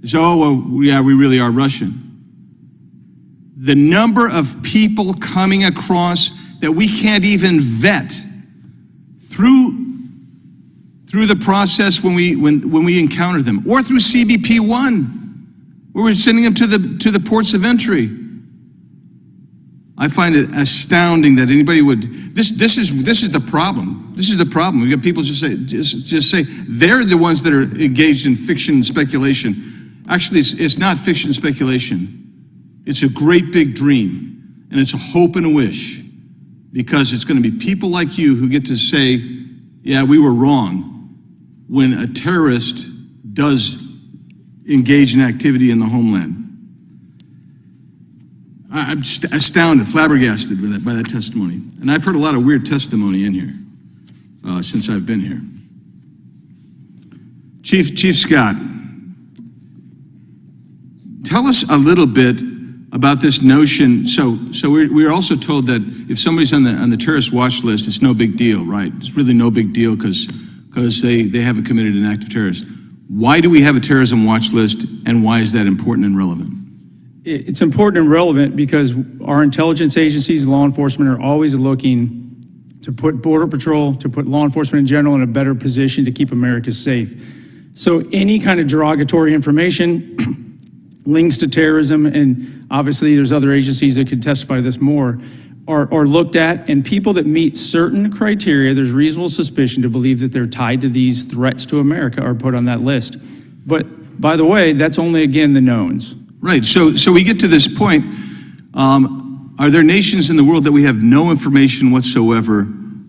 They say, oh, well, yeah, we really are Russian. The number of people coming across that we can't even vet through the process when we encounter them, or through CBP-1, where we're sending them to the ports of entry. I find it astounding that anybody would. This is the problem. This is the problem. We got people just say they're the ones that are engaged in fiction and speculation. Actually, it's not fiction and speculation. It's a great big dream, and it's a hope and a wish, because it's going to be people like you who get to say, yeah, we were wrong, when a terrorist does engage in activity in the homeland. I'm just astounded, flabbergasted by that testimony. And I've heard a lot of weird testimony in here since I've been here. Chief Scott, tell us a little bit about this notion. So we're also told that if somebody's on the terrorist watch list, it's no big deal, right? It's really no big deal because they haven't committed an act of terrorism. Why do we have a terrorism watch list, and why is that important and relevant?
It's important and relevant because our intelligence agencies, law enforcement, are always looking to put Border Patrol, to put law enforcement in general in a better position to keep America safe. So any kind of derogatory information, links to terrorism, and obviously there's other agencies that could testify to this more, are looked at, and people that meet certain criteria, there's reasonable suspicion to believe that they're tied to these threats to America, are put on that list. But by the way, that's only, again, the knowns.
Right, so we get to this point. Are there nations in the world that we have no information whatsoever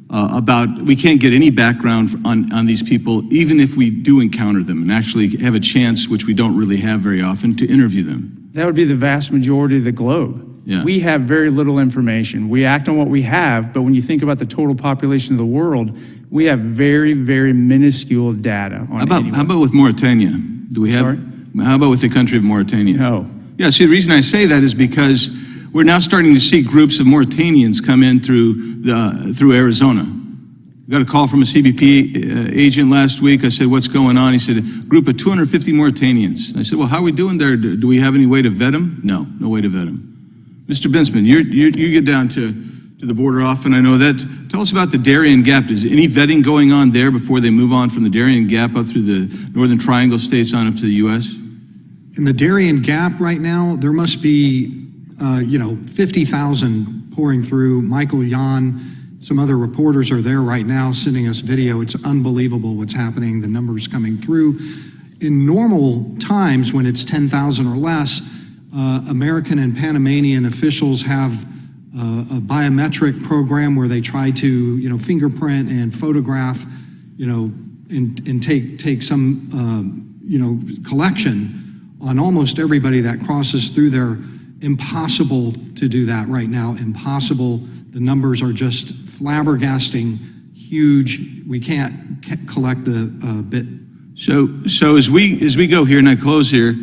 about? We can't get any background on these people, even if we do encounter them and actually have a chance, which we don't really have very often, to interview them?
That would be the vast majority of the globe.
Yeah.
We have very little information. We act on what we have, but when you think about the total population of the world, we have very, very minuscule data on
How about with Mauritania? Do we have?
Sorry?
How about with the country of Mauritania?
No.
Yeah, see, the reason I say that is because we're now starting to see groups of Mauritanians come in through Arizona. I got a call from a CBP agent last week. I said, what's going on? He said, a group of 250 Mauritanians. I said, well, how are we doing there? Do we have any way to vet them? No way to vet them. Mr. Bensman, you get down to to the border often. I know that. Tell us about the Darien Gap. Is any vetting going on there before they move on from the Darien Gap up through the Northern Triangle states on up to the U.S.?
In the Darien Gap right now, there must be, 50,000 pouring through. Michael Yan, some other reporters are there right now sending us video. It's unbelievable what's happening, the numbers coming through. In normal times, when it's 10,000 or less, American and Panamanian officials have a biometric program where they try to, fingerprint and photograph, and take some, collection on almost everybody that crosses through there. Impossible to do that right now. Impossible. The numbers are just flabbergasting, huge. We can't collect the bit.
So as we go here and I close here,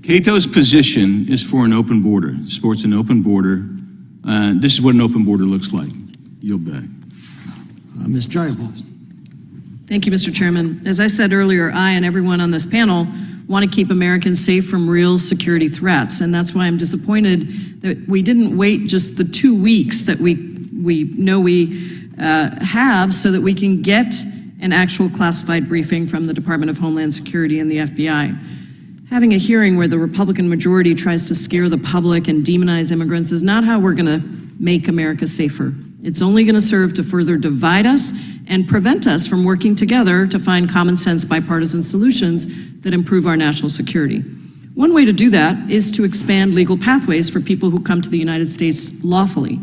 Cato's position is for an open border. Supports an open border. This is what an open border looks like. Yield back.
Ms. Jayapal.
Thank you, Mr. Chairman. As I said earlier, I and everyone on this panel want to keep Americans safe from real security threats, and that's why I'm disappointed that we didn't wait just the 2 weeks that we know we have so that we can get an actual classified briefing from the Department of Homeland Security and the FBI. Having a hearing where the Republican majority tries to scare the public and demonize immigrants is not how we're going to make America safer. It's only going to serve to further divide us and prevent us from working together to find common sense bipartisan solutions that improve our national security. One way to do that is to expand legal pathways for people who come to the United States lawfully.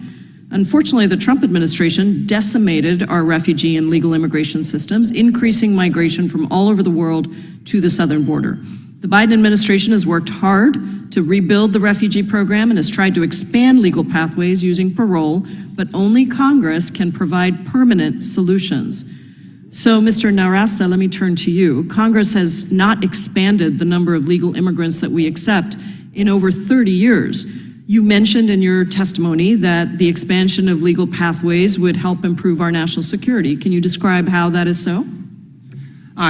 Unfortunately, the Trump administration decimated our refugee and legal immigration systems, increasing migration from all over the world to the southern border. The Biden administration has worked hard to rebuild the refugee program and has tried to expand legal pathways using parole, but only Congress can provide permanent solutions. So, Mr. Nowrasteh, let me turn to you. Congress has not expanded the number of legal immigrants that we accept in over 30 years. You mentioned in your testimony that the expansion of legal pathways would help improve our national security. Can you describe how that is so?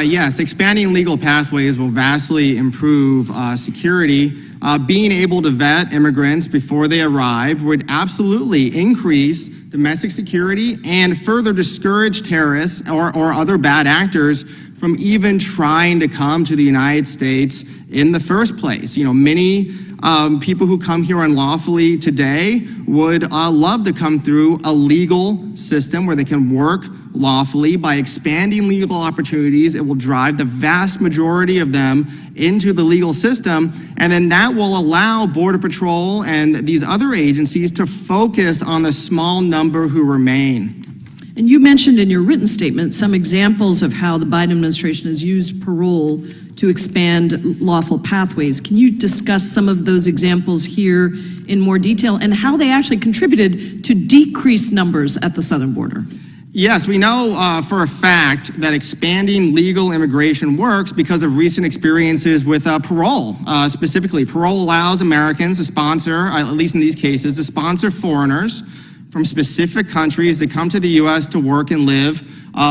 Yes, expanding legal pathways will vastly improve security. Being able to vet immigrants before they arrive would absolutely increase domestic security and further discourage terrorists or other bad actors from even trying to come to the United States in the first place. Many people who come here unlawfully today would love to come through a legal system where they can work lawfully. By expanding legal opportunities, it will drive the vast majority of them into the legal system, and then that will allow Border Patrol and these other agencies to focus on the small number who remain.
And you mentioned in your written statement some examples of how the Biden administration has used parole to expand lawful pathways. Can you discuss some of those examples here in more detail and how they actually contributed to decreased numbers at the southern border?
Yes, we know for a fact that expanding legal immigration works because of recent experiences with parole. Specifically, parole allows Americans to sponsor, at least in these cases, to sponsor foreigners from specific countries that come to the U.S. to work and live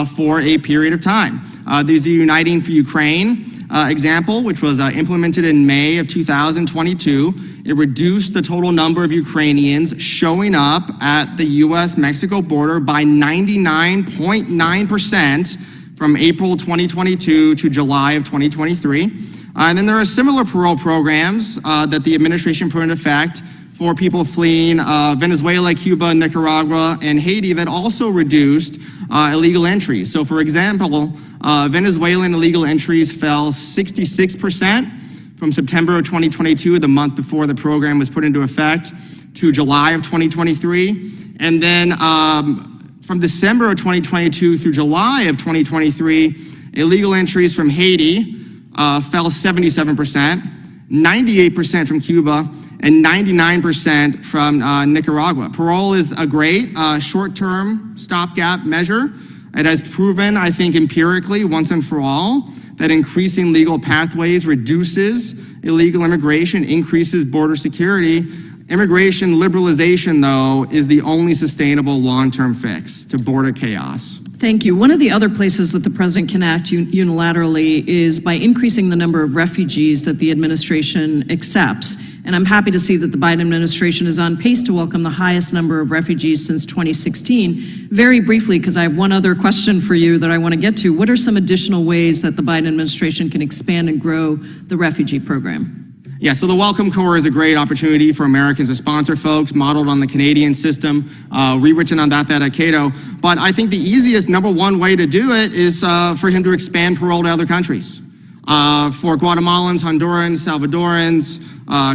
for a period of time. There's the Uniting for Ukraine example, which was implemented in May of 2022. It reduced the total number of Ukrainians showing up at the U.S.-Mexico border by 99.9% from April 2022 to July of 2023. And then there are similar parole programs that the administration put into effect for people fleeing Venezuela, Cuba, Nicaragua, and Haiti that also reduced illegal entries. So for example, Venezuelan illegal entries fell 66% from September of 2022, the month before the program was put into effect, to July of 2023. And then from December of 2022 through July of 2023, illegal entries from Haiti fell 77%, 98% from Cuba, and 99% from Nicaragua. Parole is a great short-term stopgap measure. It has proven, I think, empirically, once and for all, that increasing legal pathways reduces illegal immigration, increases border security. Immigration liberalization, though, is the only sustainable long-term fix to border chaos.
Thank you. One of the other places that the president can act unilaterally is by increasing the number of refugees that the administration accepts. And I'm happy to see that the Biden administration is on pace to welcome the highest number of refugees since 2016. Very briefly, because I have one other question for you that I want to get to, what are some additional ways that the Biden administration can expand and grow the refugee program?
Yeah, so the Welcome Corps is a great opportunity for Americans to sponsor folks, modeled on the Canadian system, rewritten on that at Cato. But I think the easiest, number one way to do it is for him to expand parole to other countries. For Guatemalans, Hondurans, Salvadorans,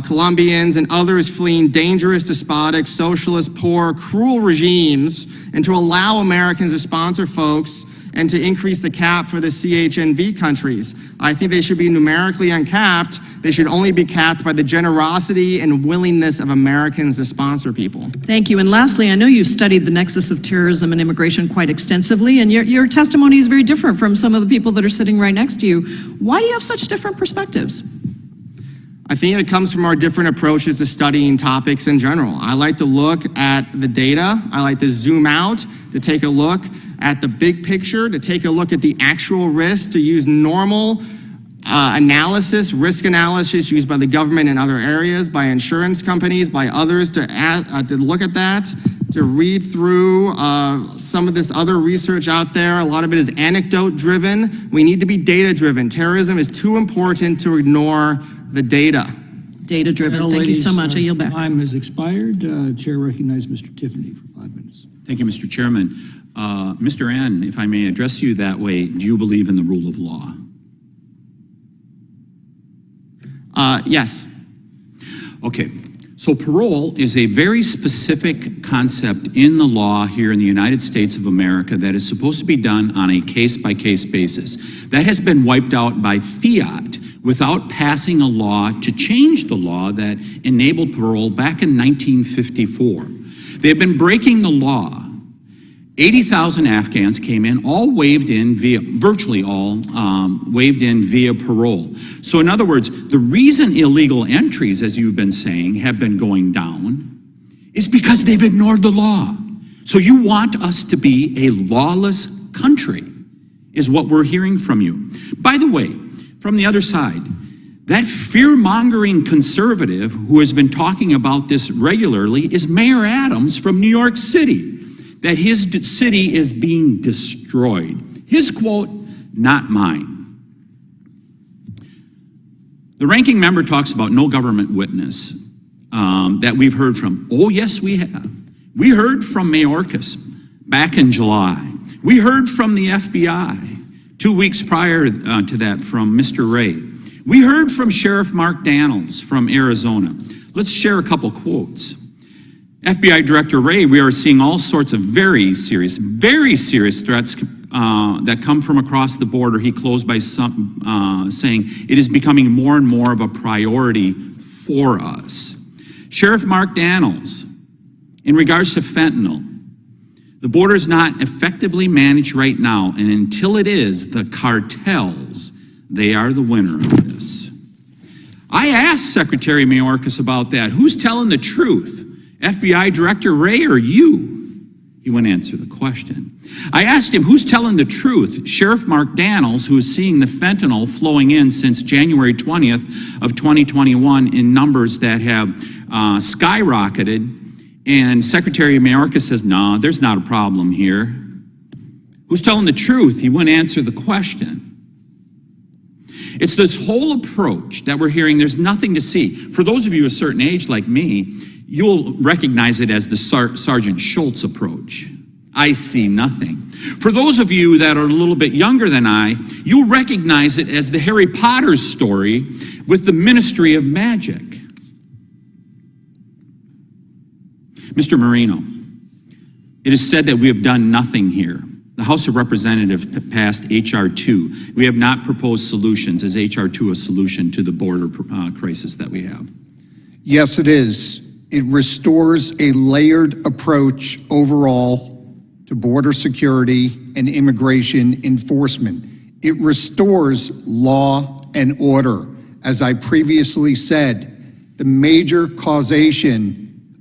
Colombians, and others fleeing dangerous, despotic, socialist, poor, cruel regimes, and to allow Americans to sponsor folks and to increase the cap for the CHNV countries. I think they should be numerically uncapped. They should only be capped by the generosity and willingness of Americans to sponsor people.
Thank you. And lastly, I know you've studied the nexus of terrorism and immigration quite extensively, and your testimony is very different from some of the people that are sitting right next to you. Why do you have such different perspectives?
I think it comes from our different approaches to studying topics in general. I like to look at the data. I like to zoom out, to take a look at the big picture, to take a look at the actual risk, to use normal analysis, risk analysis used by the government in other areas, by insurance companies, by others, to look at that, to read through some of this other research out there. A lot of it is anecdote driven. We need to be data driven. Terrorism is too important to ignore the data.
Data driven. Thank you so much. I yield back.
Time has expired. Chair recognizes Mr. Tiffany for 5 minutes.
Thank you, Mr. Chairman. Mr. N., if I may address you that way, do you believe in the rule of law?
Yes.
Okay. So parole is a very specific concept in the law here in the United States of America that is supposed to be done on a case-by-case basis. That has been wiped out by fiat without passing a law to change the law that enabled parole back in 1954. They have been breaking the law. 80,000 Afghans came in, all waived in via, virtually all waived in via parole. So in other words, the reason illegal entries, as you've been saying, have been going down is because they've ignored the law. So you want us to be a lawless country, is what we're hearing from you. By the way, from the other side, that fear-mongering conservative who has been talking about this regularly is Mayor Adams from New York City, that his city is being destroyed. His quote, not mine. The ranking member talks about no government witness that we've heard from. Oh, yes, we have. We heard from Mayorkas back in July. We heard from the FBI 2 weeks prior to that from Mr. Ray. We heard from Sheriff Mark Daniels from Arizona. Let's share a couple quotes. FBI Director Ray, we are seeing all sorts of very serious threats that come from across the border. He closed by saying it is becoming more and more of a priority for us. Sheriff Mark Daniels, in regards to fentanyl, the border is not effectively managed right now, and until it is, the cartels, they are the winner of this. I asked Secretary Mayorkas about that. Who's telling the truth? FBI Director Ray or you? He wouldn't answer the question. I asked him, who's telling the truth? Sheriff Mark Daniels, who is seeing the fentanyl flowing in since January 20th of 2021 in numbers that have skyrocketed, and Secretary Mayorkas says, no, there's not a problem here. Who's telling the truth? He wouldn't answer the question. It's this whole approach that we're hearing, there's nothing to see. For those of you a certain age like me, you'll recognize it as the Sergeant Schultz approach. I see nothing. For those of you that are a little bit younger than I, you'll recognize it as the Harry Potter story with the Ministry of Magic. Mr. Marino, it is said that we have done nothing here. The House of Representatives passed H.R. 2. We have not proposed solutions. Is H.R. 2 a solution to the border crisis that we have?
Yes, it is. It restores a layered approach overall to border security and immigration enforcement. It restores law and order. As I previously said, the major causation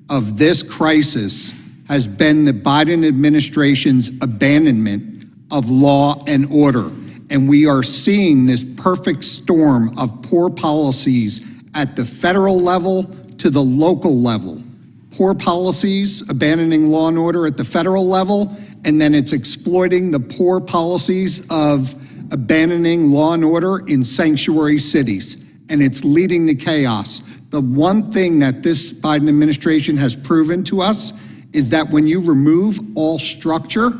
of this crisis has been the Biden administration's abandonment of law and order. And we are seeing this perfect storm of poor policies at the federal level to the local level. Poor policies, abandoning law and order at the federal level, and then it's exploiting the poor policies of abandoning law and order in sanctuary cities, and it's leading to chaos. The one thing that this Biden administration has proven to us is that when you remove all structure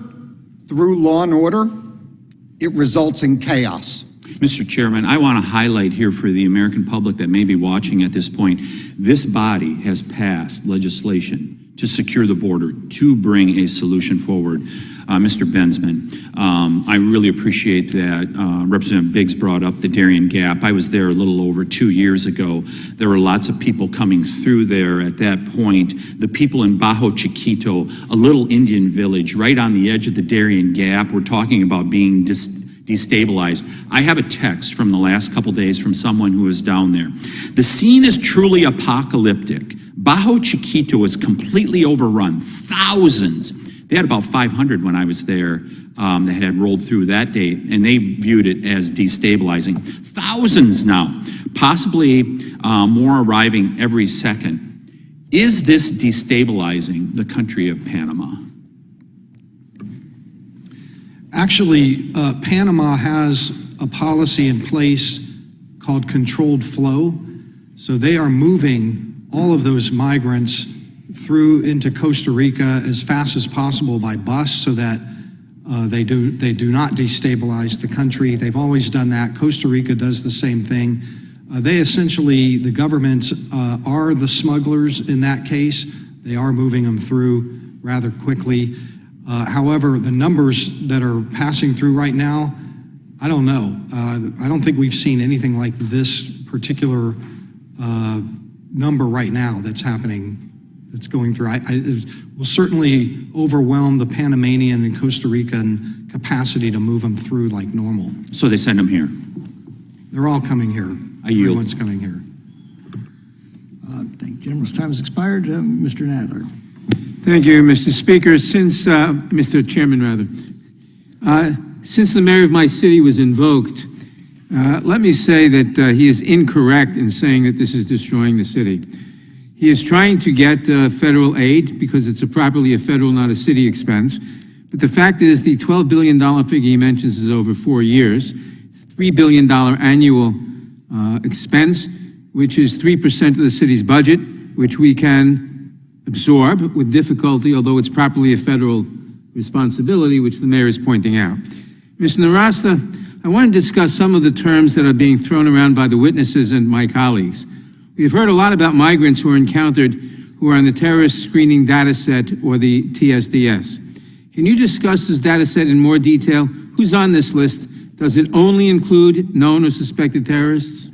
through law and order, it results in chaos.
Mr. Chairman, I want to highlight here for the American public that may be watching at this point, this body has passed legislation to secure the border, to bring a solution forward. Mr. Bensman, I really appreciate that Representative Biggs brought up the Darien Gap. I was there a little over 2 years ago. There were lots of people coming through there at that point. The people in Bajo Chiquito, a little Indian village right on the edge of the Darien Gap, were talking about being destabilized. I have a text from the last couple days from someone who is down there. The scene is truly apocalyptic. Bajo Chiquito is completely overrun. Thousands. They had about 500 when I was there that had rolled through that day, and they viewed it as destabilizing. Thousands now, possibly more arriving every second. Is this destabilizing the country of Panama?
Actually, Panama has a policy in place called controlled flow. So they are moving all of those migrants through into Costa Rica as fast as possible by bus so that they do not destabilize the country. They've always done that. Costa Rica does the same thing. They essentially, the governments are the smugglers in that case. They are moving them through rather quickly. However, the numbers that are passing through right now, I don't know. I don't think we've seen anything like this particular number right now that's happening, that's going through. It will certainly overwhelm the Panamanian and Costa Rican capacity to move them through like normal.
So they send them here.
They're all coming here.
I yield.
Everyone's coming here.
Thank you. Gentleman's time has expired. Mr. Nadler.
Thank you, Mr. Speaker. Since, Mr. Chairman, rather, since the mayor of my city was invoked, let me say that he is incorrect in saying that this is destroying the city. He is trying to get federal aid because it's properly a federal, not a city expense. But the fact is the $12 billion figure he mentions is over 4 years, $3 billion annual expense, which is 3% of the city's budget, which we can absorb with difficulty, although it's properly a federal responsibility, which the mayor is pointing out. Mr. Nowrasteh, I want to discuss some of the terms that are being thrown around by the witnesses and my colleagues. We've heard a lot about migrants who are encountered who are on the terrorist screening data set or the TSDS. Can you discuss this data set in more detail? Who's on this list? Does it only include known or suspected terrorists?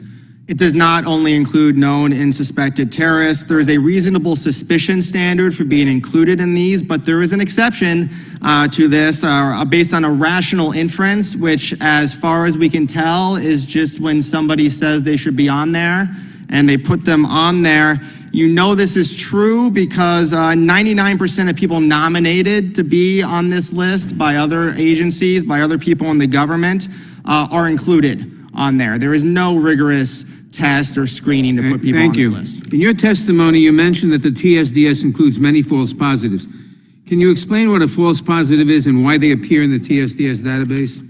It does not only include known and suspected terrorists. There is a reasonable suspicion standard for being included in these, but there is an exception to this based on a rational inference, which, as far as we can tell, is just when somebody says they should be on there and they put them on there. You know this is true because 99% of people nominated to be on this list by other agencies, by other people in the government, are included on there. There is no rigorous test or screening to put people on this list.
In your testimony, you mentioned that the TSDS includes many false positives. Can you explain what a false positive is and why they appear in the TSDS database?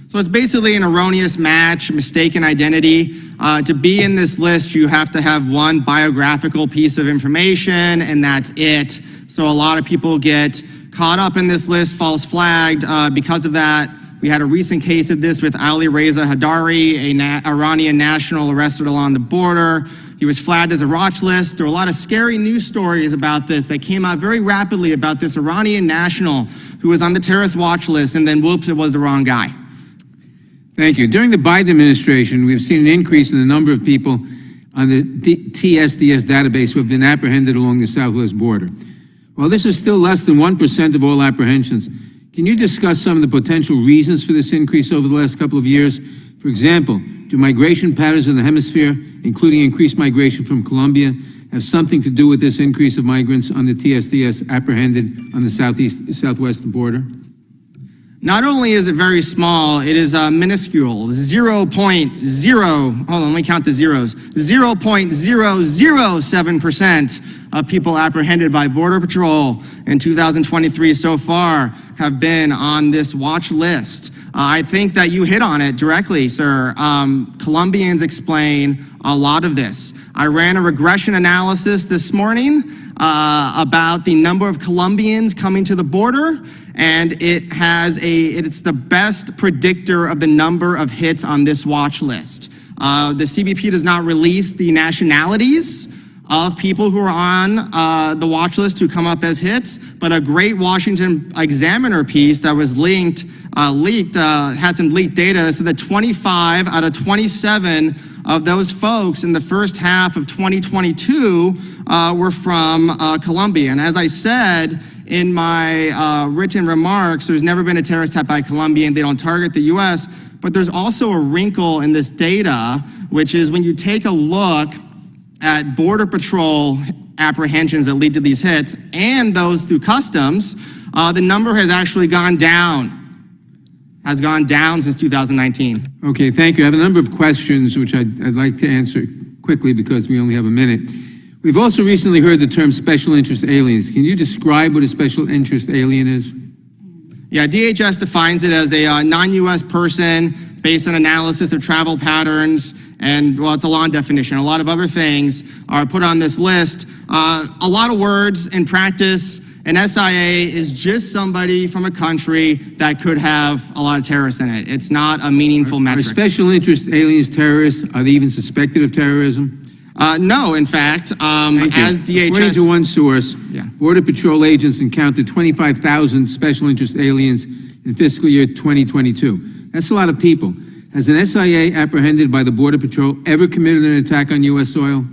So it's basically an erroneous match, mistaken identity. To be in this list, you have to have one biographical piece of information, and that's it. So a lot of people get caught up in this list, false flagged. Because of that, we had a recent case of this with Ali Reza Hadari, an Iranian national arrested along the border. He was flagged as a watchlist. There were a lot of scary news stories about this that came out very rapidly about this Iranian national who was on the terrorist watch list, and then whoops, it was the wrong guy.
Thank you. During the Biden administration, we've seen an increase in the number of people on the TSDS database who have been apprehended along the southwest border. While this is still less than 1% of all apprehensions, can you discuss some of the potential reasons for this increase over the last couple of years? For example, do migration patterns in the hemisphere, including increased migration from Colombia, have something to do with this increase of migrants on the TSDS apprehended on the southwest border?
Not only is it very small, it is minuscule, 0.0, hold on, let me count the zeros, 0.007% of people apprehended by Border Patrol in 2023 so far have been on this watch list. I think that you hit on it directly, sir. Colombians explain a lot of this. I ran a regression analysis this morning about the number of Colombians coming to the border, and it's the best predictor of the number of hits on this watch list. The CBP does not release the nationalities of people who are on the watch list who come up as hits, but a great Washington Examiner piece that was leaked had some leaked data that said that 25 out of 27 of those folks in the first half of 2022 were from Colombia. And as I said in my written remarks, there's never been a terrorist attack by Colombia, and they don't target the U.S., but there's also a wrinkle in this data, which is when you take a look at Border Patrol apprehensions that lead to these hits and those through customs, the number has actually gone down since 2019.
Okay, thank you. I have a number of questions which I'd like to answer quickly because we only have a minute. We've also recently heard the term special interest aliens. Can you describe what a special interest alien is?
Yeah, DHS defines it as a non-U.S. person based on analysis of travel patterns, and, well, it's a long definition. A lot of other things are put on this list. A lot of words in practice. An SIA is just somebody from a country that could have a lot of terrorists in it. It's not a meaningful metric.
Are special interest aliens terrorists? Are they even suspected of terrorism?
No, in fact, as DHS...
According to one source,
Yeah.
Border Patrol agents encountered 25,000 special interest aliens in fiscal year 2022. That's a lot of people. Has an SIA apprehended by the Border Patrol ever committed an attack on U.S. soil?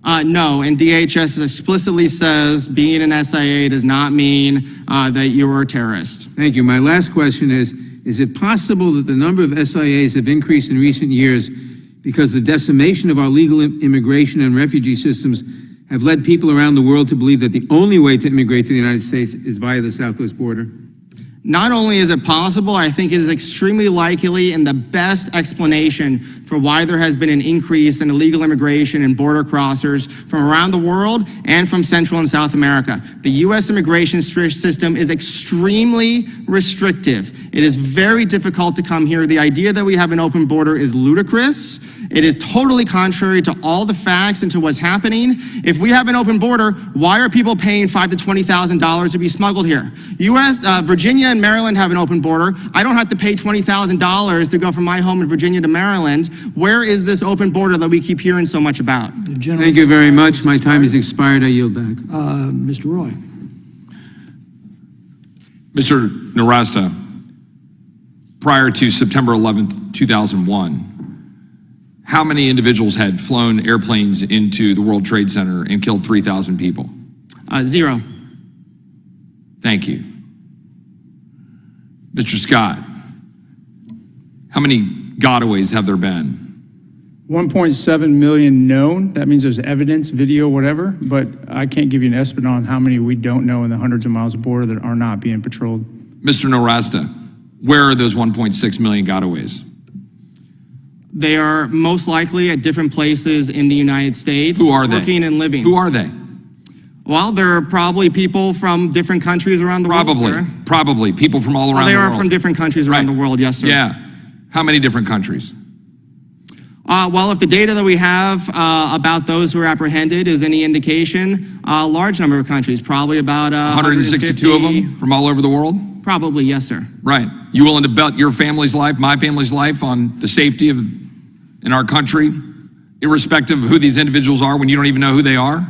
No, and DHS explicitly says being an SIA does not mean that you are a terrorist.
Thank you. My last question is it possible that the number of SIAs have increased in recent years because the decimation of our legal immigration and refugee systems have led people around the world to believe that the only way to immigrate to the United States is via the southwest border?
Not only is it possible, I think it is extremely likely and the best explanation for why there has been an increase in illegal immigration and border crossers from around the world and from Central and South America. The U.S. immigration system is extremely restrictive. It is very difficult to come here. The idea that we have an open border is ludicrous. It is totally contrary to all the facts and to what's happening. If we have an open border, why are people paying $5,000 to $20,000 to be smuggled here? Virginia and Maryland have an open border. I don't have to pay $20,000 to go from my home in Virginia to Maryland. Where is this open border that we keep hearing so much about?
Thank you very much. My time has expired. I yield back.
Mr. Roy.
Mr. Nowrasteh, prior to September 11th, 2001, how many individuals had flown airplanes into the World Trade Center and killed 3,000 people?
0.
Thank you. Mr. Scott, how many gotaways have there been?
1.7 million known. That means there's evidence, video, whatever, but I can't give you an estimate on how many we don't know in the hundreds of miles of border that are not being patrolled.
Mr. Nowrasteh, where are those 1.6 million gotaways?
They are most likely at different places in the United States.
Who are they?
Working and living.
Who are they?
Well, they're probably people from different countries around the world, sir.
Probably. People from all around the world.
They are from different countries around the world, yes, sir.
Yeah. How many different countries?
Well, if the data that we have about those who are apprehended is any indication, a large number of countries, probably about
162 of them from all over the world?
Probably, yes, sir.
Right. You willing to bet your family's life, my family's life, on the safety of in our country, irrespective of who these individuals are when you don't even know who they are?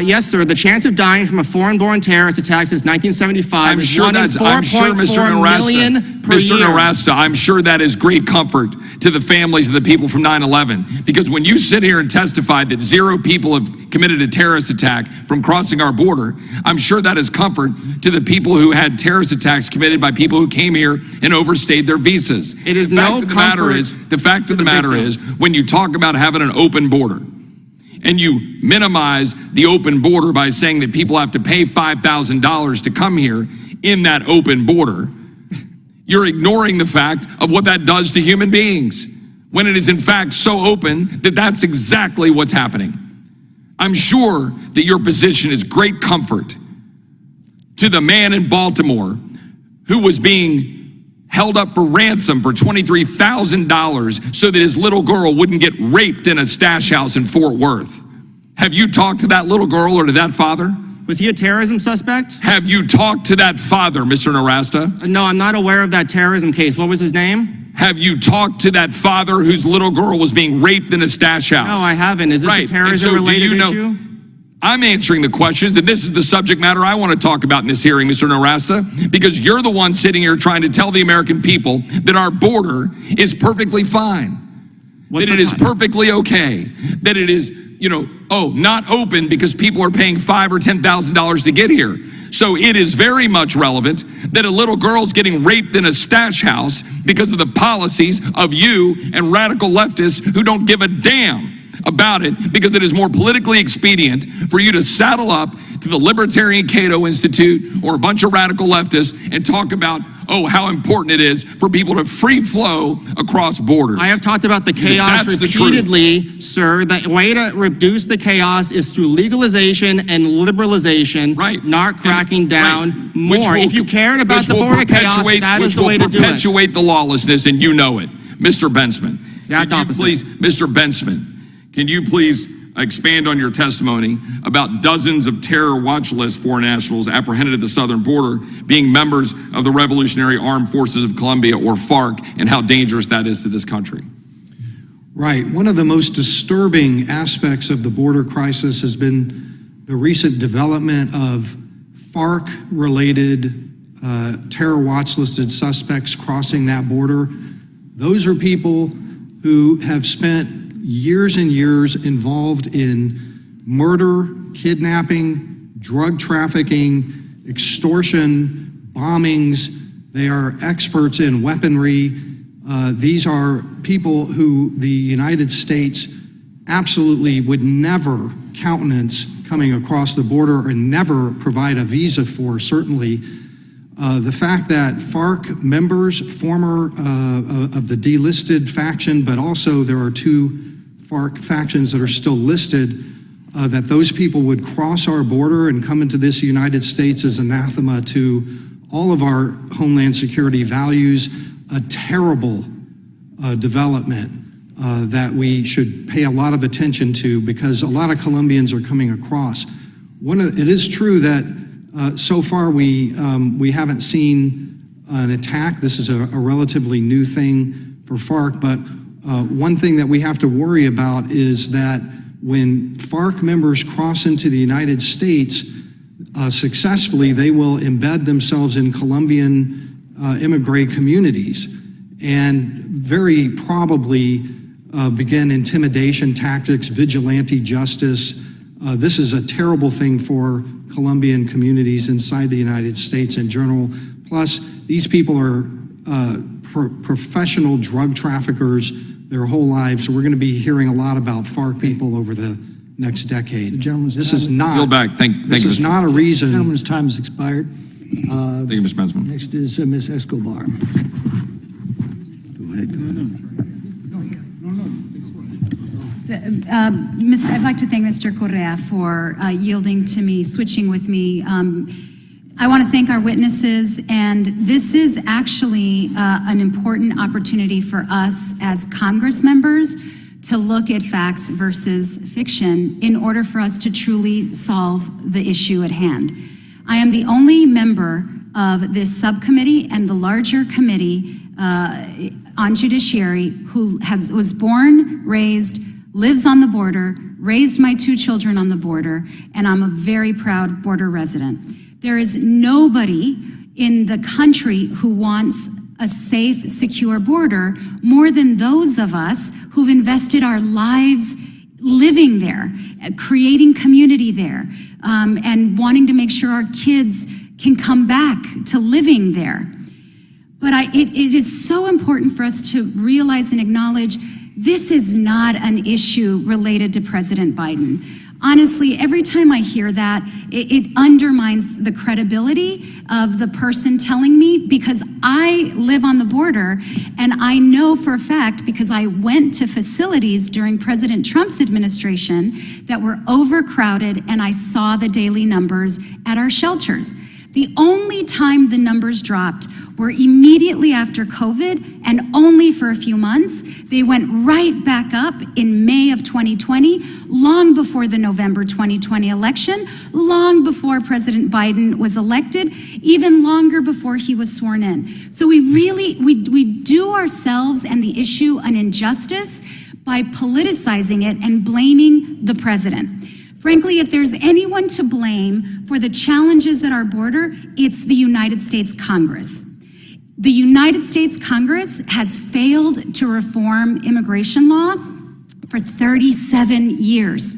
Yes, sir. The chance of dying from a foreign-born terrorist attack since 1975 is 1 in 4.4 million per
Mr.
year.
Nowrasteh, I'm sure that is great comfort to the families of the people from 9/11. Because when you sit here and testify that 0 people have committed a terrorist attack from crossing our border, I'm sure that is comfort to the people who had terrorist attacks committed by people who came here and overstayed their visas.
It is
The fact of the matter is, when you talk about having an open border, and you minimize the open border by saying that people have to pay $5,000 to come here, in that open border, you're ignoring the fact of what that does to human beings, when it is in fact so open that that's exactly what's happening. I'm sure that your position is great comfort to the man in Baltimore who was being held up for ransom for $23,000 so that his little girl wouldn't get raped in a stash house in Fort Worth. Have you talked to that little girl or to that father?
Was he a terrorism suspect?
Have you talked to that father, Mr. Nowrasteh?
No, I'm not aware of that terrorism case. What was his name?
Have you talked to that father whose little girl was being raped in a stash house?
No, I haven't. Is this a terrorism-related issue?
I'm answering the questions, and this is the subject matter I want to talk about in this hearing, Mr. Nowrasteh, because you're the one sitting here trying to tell the American people that our border is perfectly fine, that it is perfectly okay, that it is, not open because people are paying $5,000 or $10,000 to get here. So it is very much relevant that a little girl's getting raped in a stash house because of the policies of you and radical leftists who don't give a damn about it, because it is more politically expedient for you to saddle up to the Libertarian Cato Institute or a bunch of radical leftists and talk about, how important it is for people to free flow across borders.
I have talked about the chaos repeatedly, sir. The way to reduce the chaos is through legalization and liberalization, not cracking down more. If you cared about the border chaos, that is the way to do it.
Which will perpetuate the lawlessness, and you know it. Mr. Bensman.
Exact opposite.
Please, Mr. Bensman, can you please expand on your testimony about dozens of terror watch list foreign nationals apprehended at the southern border being members of the Revolutionary Armed Forces of Colombia, or FARC, and how dangerous that is to this country?
Right. One of the most disturbing aspects of the border crisis has been the recent development of FARC-related terror watch-listed suspects crossing that border. Those are people who have spent years and years involved in murder, kidnapping, drug trafficking, extortion, bombings. They are experts in weaponry. These are people who the United States absolutely would never countenance coming across the border and never provide a visa for, certainly. The fact that FARC members, former of the delisted faction, but also there are two FARC factions that are still listed, that those people would cross our border and come into this United States is anathema to all of our Homeland Security values, a terrible development that we should pay a lot of attention to, because a lot of Colombians are coming across. It is true that so far we haven't seen an attack. This is a relatively new thing for FARC, but one thing that we have to worry about is that when FARC members cross into the United States successfully, they will embed themselves in Colombian immigrant communities and very probably begin intimidation tactics, vigilante justice. This is a terrible thing for Colombian communities inside the United States in general. Plus, these people are professional drug traffickers their whole lives. So we're going to be hearing a lot about FARC people over the next decade. This is not.
Yield back.
This is not a reason.
The gentleman's time has expired.
Thank you, Mr. Bensman.
Next is Ms. Escobar.
Go ahead.
I'd like to thank Mr. Correa for yielding to me, switching with me. I want to thank our witnesses, and this is actually an important opportunity for us as Congress members to look at facts versus fiction in order for us to truly solve the issue at hand. I am the only member of this subcommittee and the larger committee on Judiciary who was born, raised, lives on the border, raised my 2 children on the border, and I'm a very proud border resident. There is nobody in the country who wants a safe, secure border more than those of us who've invested our lives living there, creating community there, and wanting to make sure our kids can come back to living there. But it is so important for us to realize and acknowledge this is not an issue related to President Biden. honestly, every time I hear that, it undermines the credibility of the person telling me, because I live on the border and I know for a fact, because I went to facilities during President Trump's administration that were overcrowded, and I saw the daily numbers at our shelters. The only time the numbers dropped were immediately after COVID, and only for a few months. They went right back up in May of 2020, long before the November 2020 election, long before President Biden was elected, even longer before he was sworn in. So we do ourselves and the issue an injustice by politicizing it and blaming the president. Frankly, if there's anyone to blame for the challenges at our border, it's the United States Congress. The United States Congress has failed to reform immigration law for 37 years.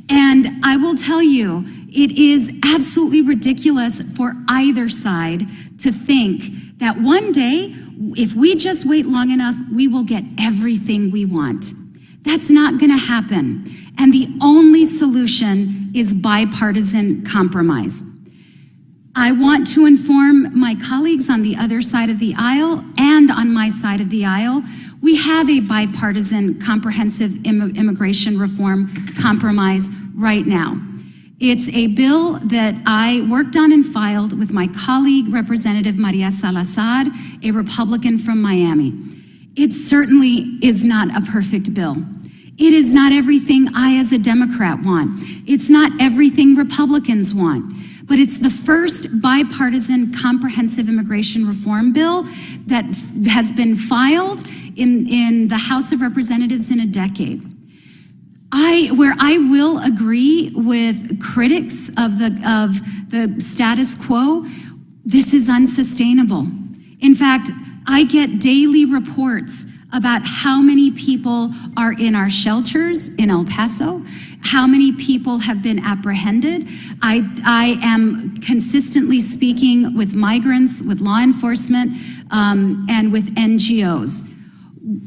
And I will tell you, it is absolutely ridiculous for either side to think that one day, if we just wait long enough, we will get everything we want. That's not going to happen. And the only solution is bipartisan compromise. I want to inform my colleagues on the other side of the aisle and on my side of the aisle, we have a bipartisan comprehensive immigration reform compromise right now. It's a bill that I worked on and filed with my colleague, Representative Maria Salazar, a Republican from Miami. It certainly is not a perfect bill. It is not everything I as a Democrat want. It's not everything Republicans want. But it's the first bipartisan comprehensive immigration reform bill that has been filed in the House of Representatives in a decade. Where I will agree with critics of the status quo, this is unsustainable. In fact, I get daily reports about how many people are in our shelters in El Paso, how many people have been apprehended. I am consistently speaking with migrants, with law enforcement, and with NGOs.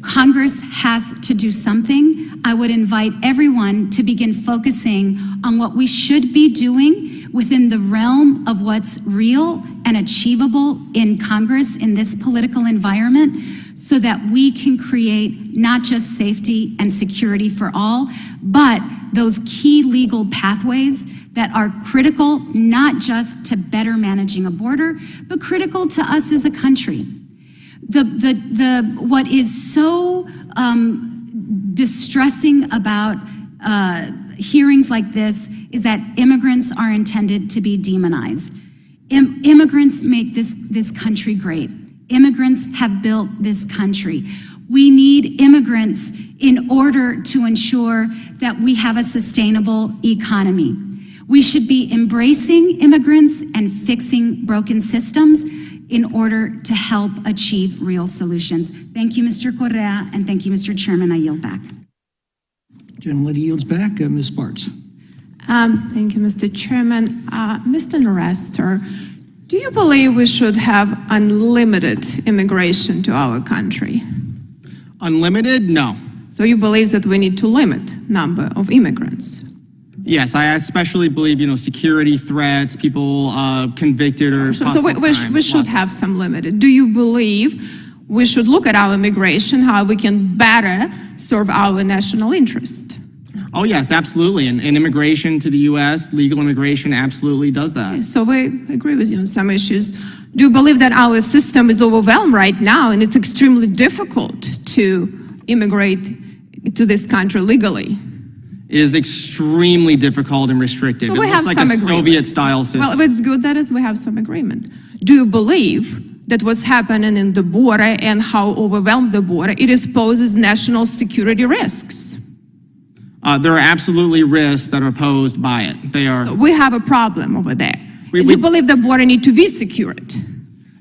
Congress has to do something. I would invite everyone to begin focusing on what we should be doing within the realm of what's real and achievable in Congress in this political environment, so that we can create not just safety and security for all, but those key legal pathways that are critical not just to better managing a border, but critical to us as a country. What is so distressing about hearings like this is that immigrants are intended to be demonized. Immigrants make this country great. Immigrants have built this country. We need immigrants in order to ensure that we have a sustainable economy. We should be embracing immigrants and fixing broken systems in order to help achieve real solutions. Thank you, Mr. Correa, and thank you, Mr. Chairman. I yield back.
Gentlelady yields back. Ms. Sparks.
Thank you, Mr. Chairman. Mr. Nowrasteh, do you believe we should have unlimited immigration to our country?
Unlimited? No.
So you believe that we need to limit number of immigrants?
Yes, I especially believe, security threats, people convicted or
So we should have some limited. Do you believe we should look at our immigration, how we can better serve our national interest?
Oh, yes, absolutely. And immigration to the U.S., legal immigration absolutely does that.
Okay, so we agree with you on some issues. Do you believe that our system is overwhelmed right now and it's extremely difficult to immigrate to this country legally?
It is extremely difficult and restrictive.
So
it
we
looks
have
like
some
a
agreement.
Soviet-style system.
Well, it's good that we have some agreement. Do you believe that what's happening in the border and how overwhelmed the border, it poses national security risks?
There are absolutely risks that are posed by it. They are.
So we have a problem over there. You believe the border need to be secured?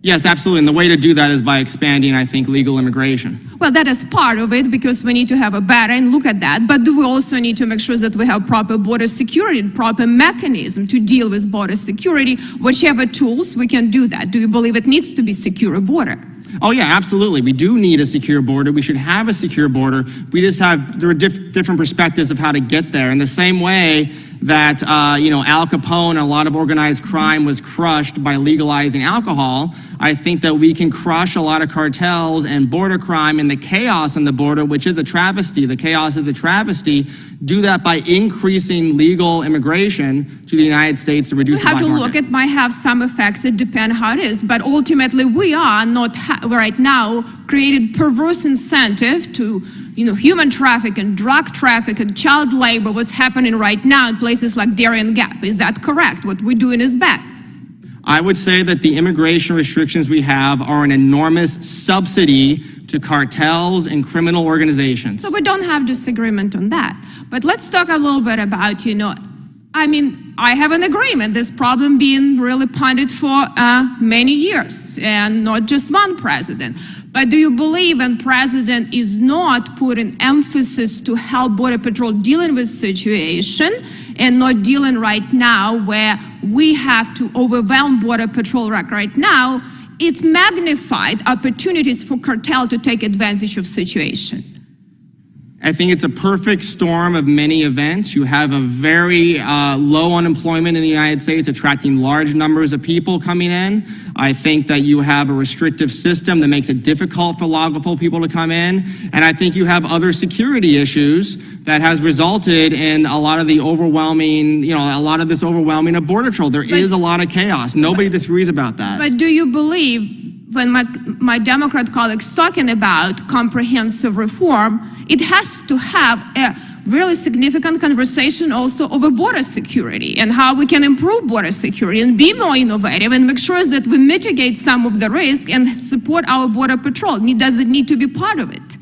Yes, absolutely. And the way to do that is by expanding, I think, legal immigration.
Well, that is part of it because we need to have a better and look at that. But do we also need to make sure that we have proper border security, proper mechanism to deal with border security? Whichever tools we can do that. Do you believe it needs to be secure border?
Oh yeah, absolutely. We do need a secure border. We should have a secure border. There are different perspectives of how to get there. In the same way that, Al Capone and a lot of organized crime was crushed by legalizing alcohol, I think that we can crush a lot of cartels and border crime and the chaos on the border, which is a travesty. The chaos is a travesty. Do that by increasing legal immigration to the United States to reduce the black market.
We have to look, it might have some effects, it depends how it is, but ultimately we are not right now created perverse incentive to human trafficking, drug trafficking, child labor, what's happening right now in places like Darien Gap. Is that correct? What we're doing is bad.
I would say that the immigration restrictions we have are an enormous subsidy to cartels and criminal organizations.
So we don't have disagreement on that. But let's talk a little bit about, I have an agreement, this problem being really pondered for many years, and not just one president. But do you believe when president is not putting emphasis to help Border Patrol dealing with situation and not dealing right now where we have to overwhelm Border Patrol right now, it's magnified opportunities for cartel to take advantage of situation?
I think it's a perfect storm of many events. You have a very low unemployment in the United States, attracting large numbers of people coming in. I think that you have a restrictive system that makes it difficult for lawful people to come in. And I think you have other security issues that has resulted in a lot of the overwhelming, a lot of this overwhelming of Border Patrol. There is a lot of chaos. Nobody disagrees about that.
But do you believe, when my Democrat colleagues talking about comprehensive reform, it has to have a really significant conversation also over border security and how we can improve border security and be more innovative and make sure that we mitigate some of the risk and support our Border Patrol. Does it need to be part of it?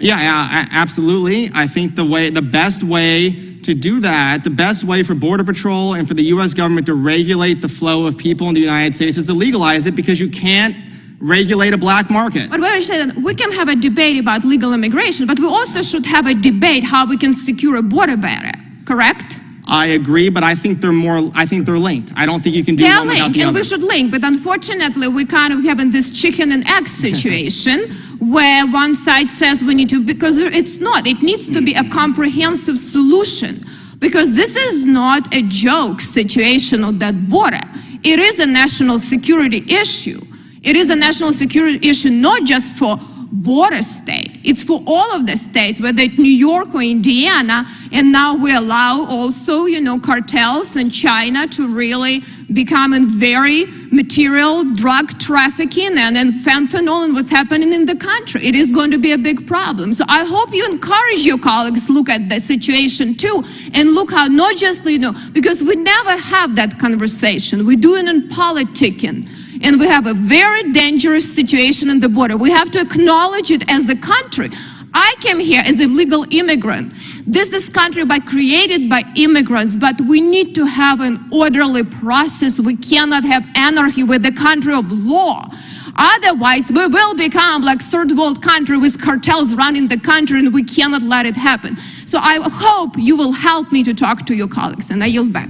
Yeah, absolutely. I think the best way to do that, the best way for Border Patrol and for the U.S. government to regulate the flow of people in the United States is to legalize it, because you can't regulate a black market.
But what I said, we can have a debate about legal immigration, but we also should have a debate how we can secure a border better, correct?
I agree, but I think they're linked. I don't think you can do one without the other.
And we should link, but unfortunately we kind of having this chicken and egg situation where one side says we need to, because it's not, it needs to be a comprehensive solution, because this is not a joke situation on that border. It is a national security issue. It is a national security issue not just for border state, it's for all of the states, whether it's New York or Indiana, and now we allow also, cartels in China to really become in very material drug trafficking and fentanyl and what's happening in the country. It is going to be a big problem. So I hope you encourage your colleagues to look at the situation too, and look how not just, because we never have that conversation. We do it in politicking. And we have a very dangerous situation in the border. We have to acknowledge it as a country. I came here as a legal immigrant. This is country created by immigrants, but we need to have an orderly process. We cannot have anarchy with the country of law. Otherwise, we will become like third world country with cartels running the country, and we cannot let it happen. So I hope you will help me to talk to your colleagues, and I yield back.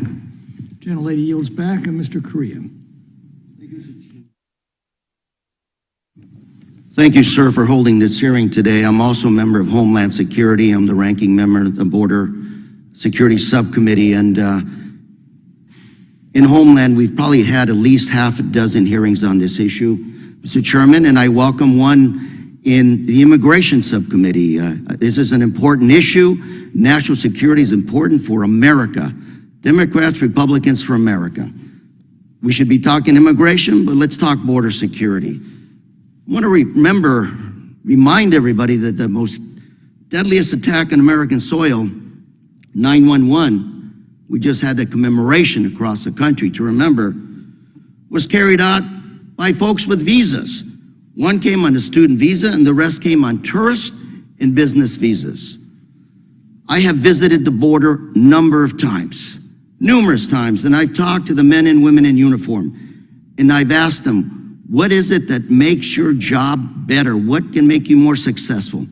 Gentlelady yields back, and Mr. Correa.
Thank you, sir, for holding this hearing today. I'm also a member of Homeland Security. I'm the ranking member of the Border Security Subcommittee. And in Homeland, we've probably had at least half a dozen hearings on this issue, Mr. Chairman, and I welcome one in the Immigration Subcommittee. This is an important issue. National security is important for America. Democrats, Republicans, for America. We should be talking immigration, but let's talk border security. I want to remind everybody that the most deadliest attack on American soil, 9/11, we just had the commemoration across the country to remember, was carried out by folks with visas. One came on a student visa and the rest came on tourist and business visas. I have visited the border numerous times, and I've talked to the men and women in uniform, and I've asked them, what is it that makes your job better? What can make you more successful?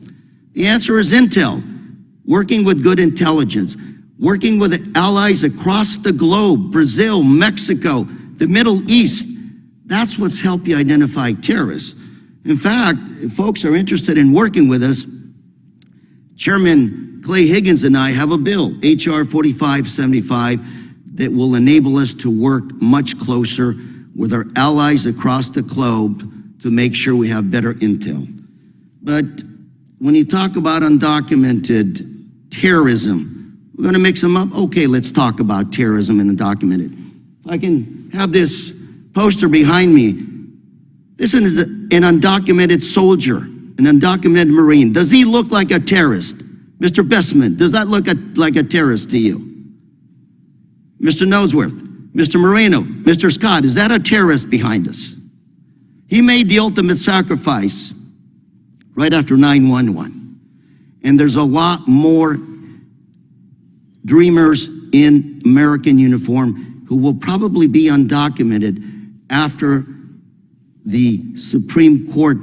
The answer is intel, working with good intelligence, working with allies across the globe, Brazil, Mexico, the Middle East. That's what's helped you identify terrorists. In fact, if folks are interested in working with us, Chairman Clay Higgins and I have a bill, H.R. 4575, that will enable us to work much closer with our allies across the globe to make sure we have better intel. But when you talk about undocumented terrorism, we're going to mix them up. Okay, let's talk about terrorism and undocumented. If I can have this poster behind me. This is an undocumented soldier, an undocumented Marine. Does he look like a terrorist? Mr. Bensman, does that look like a terrorist to you? Mr. Nowrasteh, Mr. Marino, Mr. Scott, is that a terrorist behind us? He made the ultimate sacrifice right after 9/11. And there's a lot more dreamers in American uniform who will probably be undocumented after the Supreme Court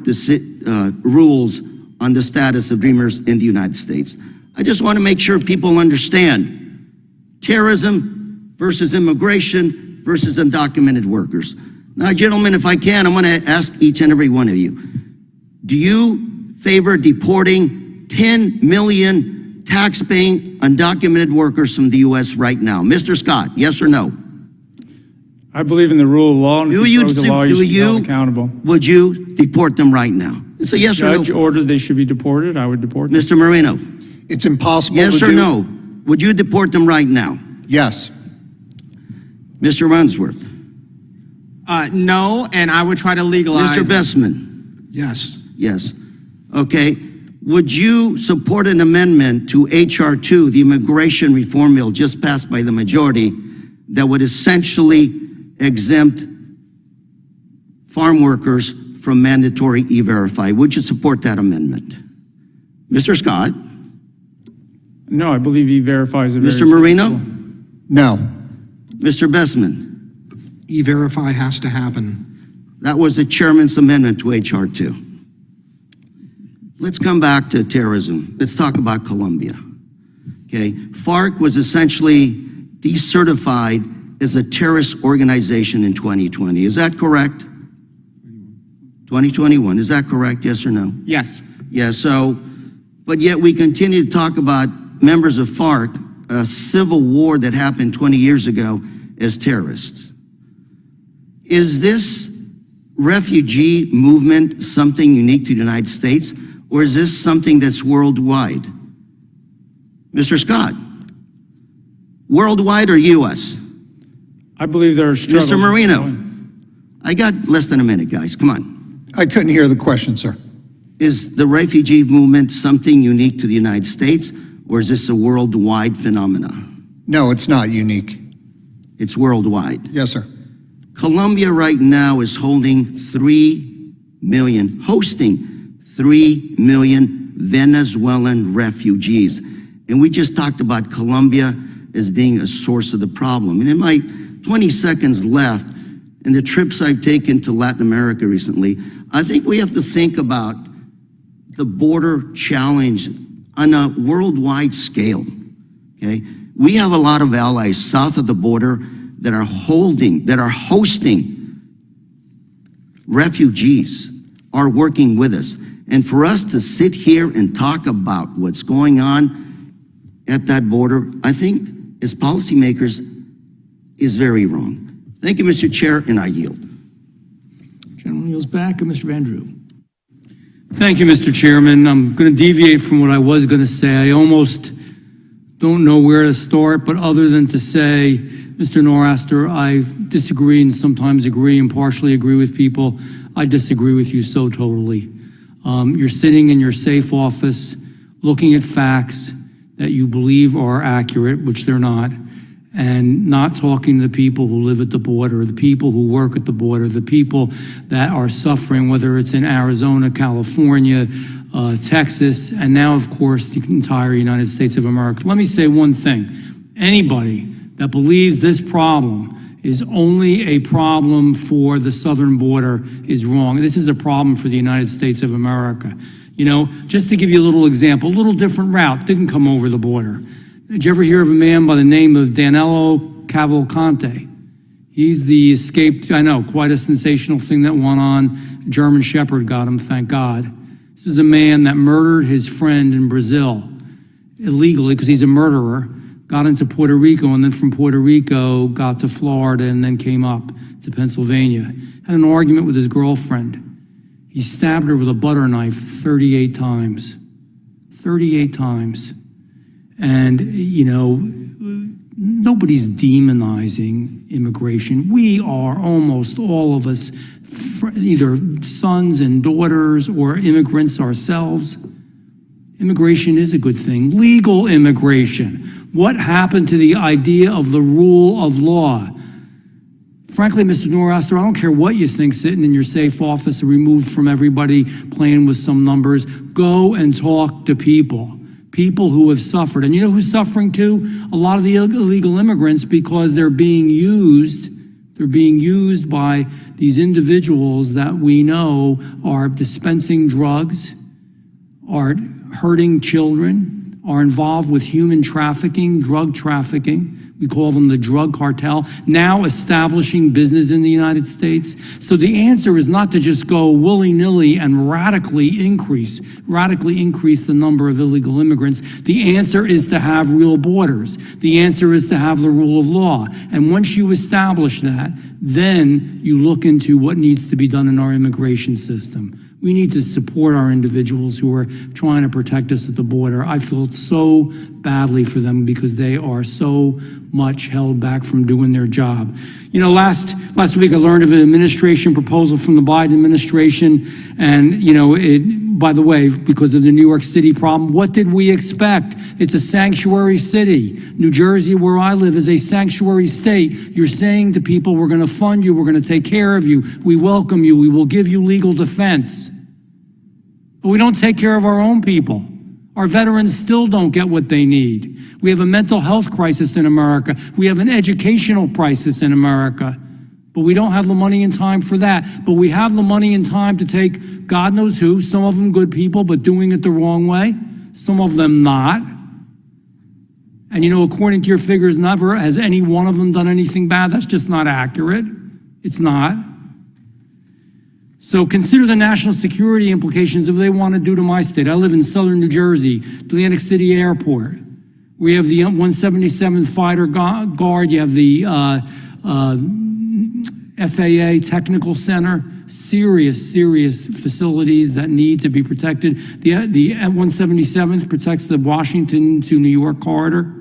rules on the status of dreamers in the United States. I just want to make sure people understand terrorism versus immigration versus undocumented workers. Now, gentlemen, if I can, I'm going to ask each and every one of you, do you favor deporting 10 million tax-paying undocumented workers from the U.S. right now? Mr. Scott, yes or no?
I believe in the rule of law, and if you broke the law, you should be held accountable.
Would you deport them right now? It's a yes or no.
Judge ordered they should be deported, I would deport them.
Mr. Marino?
It's impossible to do.
Yes or no? Would you deport them right now?
Yes.
Mr. Runsworth?
No, and I would try to legalize.
Mr. Bensman?
Yes.
Yes. Okay. Would you support an amendment to H.R. 2, the immigration reform bill just passed by the majority, that would essentially exempt farm workers from mandatory E-Verify? Would you support that amendment? Mr. Scott?
No, I believe E-Verify is a very...
Mr. Marino?
No.
Mr. Bensman?
E-Verify has to happen.
That was the chairman's amendment to H.R. 2. Let's come back to terrorism. Let's talk about Colombia. Okay, FARC was essentially decertified as a terrorist organization in 2020. Is that correct? 2021, is that correct, yes or no?
Yes.
Yeah, so, but yet we continue to talk about members of FARC, a civil war that happened 20 years ago, as terrorists. Is this refugee movement something unique to the United States, or is this something that's worldwide? Mr. Scott, worldwide or U.S.?
I believe there are struggles.
Mr. Marino, I got less than a minute, guys, come on.
I couldn't hear the question, sir.
Is the refugee movement something unique to the United States, or is this a worldwide phenomenon?
No, it's not unique.
It's worldwide.
Yes, sir.
Colombia right now is hosting 3 million Venezuelan refugees. And we just talked about Colombia as being a source of the problem. And in my 20 seconds left, and the trips I've taken to Latin America recently, I think we have to think about the border challenge on a worldwide scale, okay? We have a lot of allies south of the border that are hosting refugees, are working with us. And for us to sit here and talk about what's going on at that border, I think as policymakers is very wrong. Thank you, Mr. Chair, and I yield.
Gentleman yields back, and Mr. Van Drew.
Thank you, Mr. Chairman. I'm going to deviate from what I was going to say. I almost don't know where to start, but other than to say, Mr. Nowrasteh, I disagree and sometimes agree and partially agree with people. I disagree with you so totally. You're sitting in your safe office looking at facts that you believe are accurate, which they're not, and not talking to the people who live at the border, the people who work at the border, the people that are suffering, whether it's in Arizona, California, Texas, and now, of course, the entire United States of America. Let me say one thing. Anybody that believes this problem is only a problem for the southern border is wrong. This is a problem for the United States of America. You know, just to give you a little example, a little different route, didn't come over the border. Did you ever hear of a man by the name of Danilo Cavalcante?
He's the escaped, I know, quite a sensational thing that went on. A German Shepherd got him, thank God. This is a man that murdered his friend in Brazil illegally because he's a murderer, got into Puerto Rico, and then from Puerto Rico got to Florida and then came up to Pennsylvania. Had an argument with his girlfriend. He stabbed her with a butter knife 38 times. 38 times. And, you know, nobody's demonizing immigration. We are, almost all of us, either sons and daughters or immigrants ourselves. Immigration is a good thing. Legal immigration. What happened to the idea of the rule of law? Frankly, Mr. Nowrasteh, I don't care what you think sitting in your safe office, removed from everybody, playing with some numbers. Go and talk to people. People who have suffered. And you know who's suffering too? A lot of the illegal immigrants, because they're being used. They're being used by these individuals that we know are dispensing drugs, are hurting children, are involved with human trafficking, drug trafficking. We call them the drug cartel, now establishing business in the United States. So the answer is not to just go willy-nilly and radically increase the number of illegal immigrants. The answer is to have real borders. The answer is to have the rule of law. And once you establish that, then you look into what needs to be done in our immigration system. We need to support our individuals who are trying to protect us at the border. I feel so badly for them because they are so much held back from doing their job. You know, last week I learned of an administration proposal from the Biden administration, and, you know, by the way, because of the New York City problem, what did we expect? It's a sanctuary city. New Jersey, where I live, is a sanctuary state. You're saying to people, we're going to fund you, we're going to take care of you, we welcome you, we will give you legal defense. But we don't take care of our own people. Our veterans still don't get what they need. We have a mental health crisis in America. We have an educational crisis in America. But we don't have the money and time for that. But we have the money and time to take God knows who, some of them good people, but doing it the wrong way, some of them not. And you know, according to your figures, never has any one of them done anything bad. That's just not accurate. It's not. So consider the national security implications of what they want to do to my state. I live in southern New Jersey, Atlantic City Airport. We have the 177th Fighter Guard. You have the FAA Technical Center. Serious facilities that need to be protected. The 177th protects the Washington to New York corridor.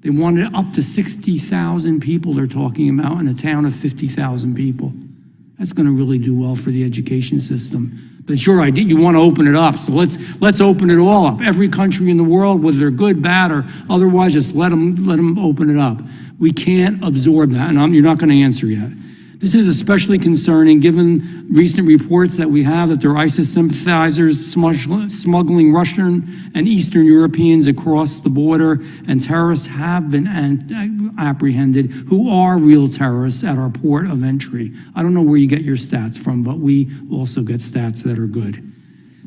They wanted up to 60,000 people they're talking about in a town of 50,000 people. That's going to really do well for the education system. But sure, you want to open it up, so let's open it all up. Every country in the world, whether they're good, bad, or otherwise, just let them open it up. We can't absorb that, and you're not going to answer yet. This is especially concerning given recent reports that we have that there are ISIS sympathizers smuggling Russian and Eastern Europeans across the border, and terrorists have been apprehended who are real terrorists at our port of entry. I don't know where you get your stats from, but we also get stats that are good.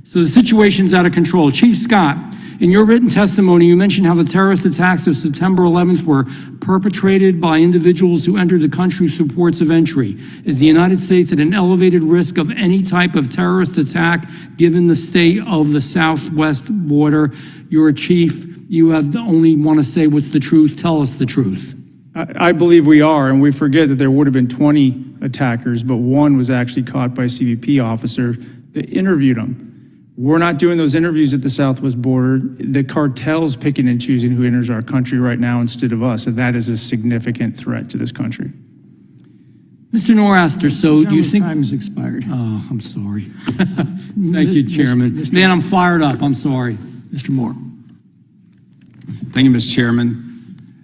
So the situation's out of control. Chief Scott, in your written testimony, you mentioned how the terrorist attacks of September 11th were perpetrated by individuals who entered the country through ports of entry. Is the United States at an elevated risk of any type of terrorist attack given the state of the southwest border? You're a chief. You have only want to say what's the truth. Tell us the truth.
I believe we are, and we forget that there would have been 20 attackers, but one was actually caught by a CBP officer that interviewed him. We're not doing those interviews at the southwest border. The cartel's picking and choosing who enters our country right now instead of us, and that is a significant threat to this country.
Mr. Nowrasteh, so do you think...
Time's expired.
Oh, I'm sorry. Thank you, Chairman. Man, I'm fired up. I'm sorry.
Mr. Moore.
Thank you, Mr. Chairman.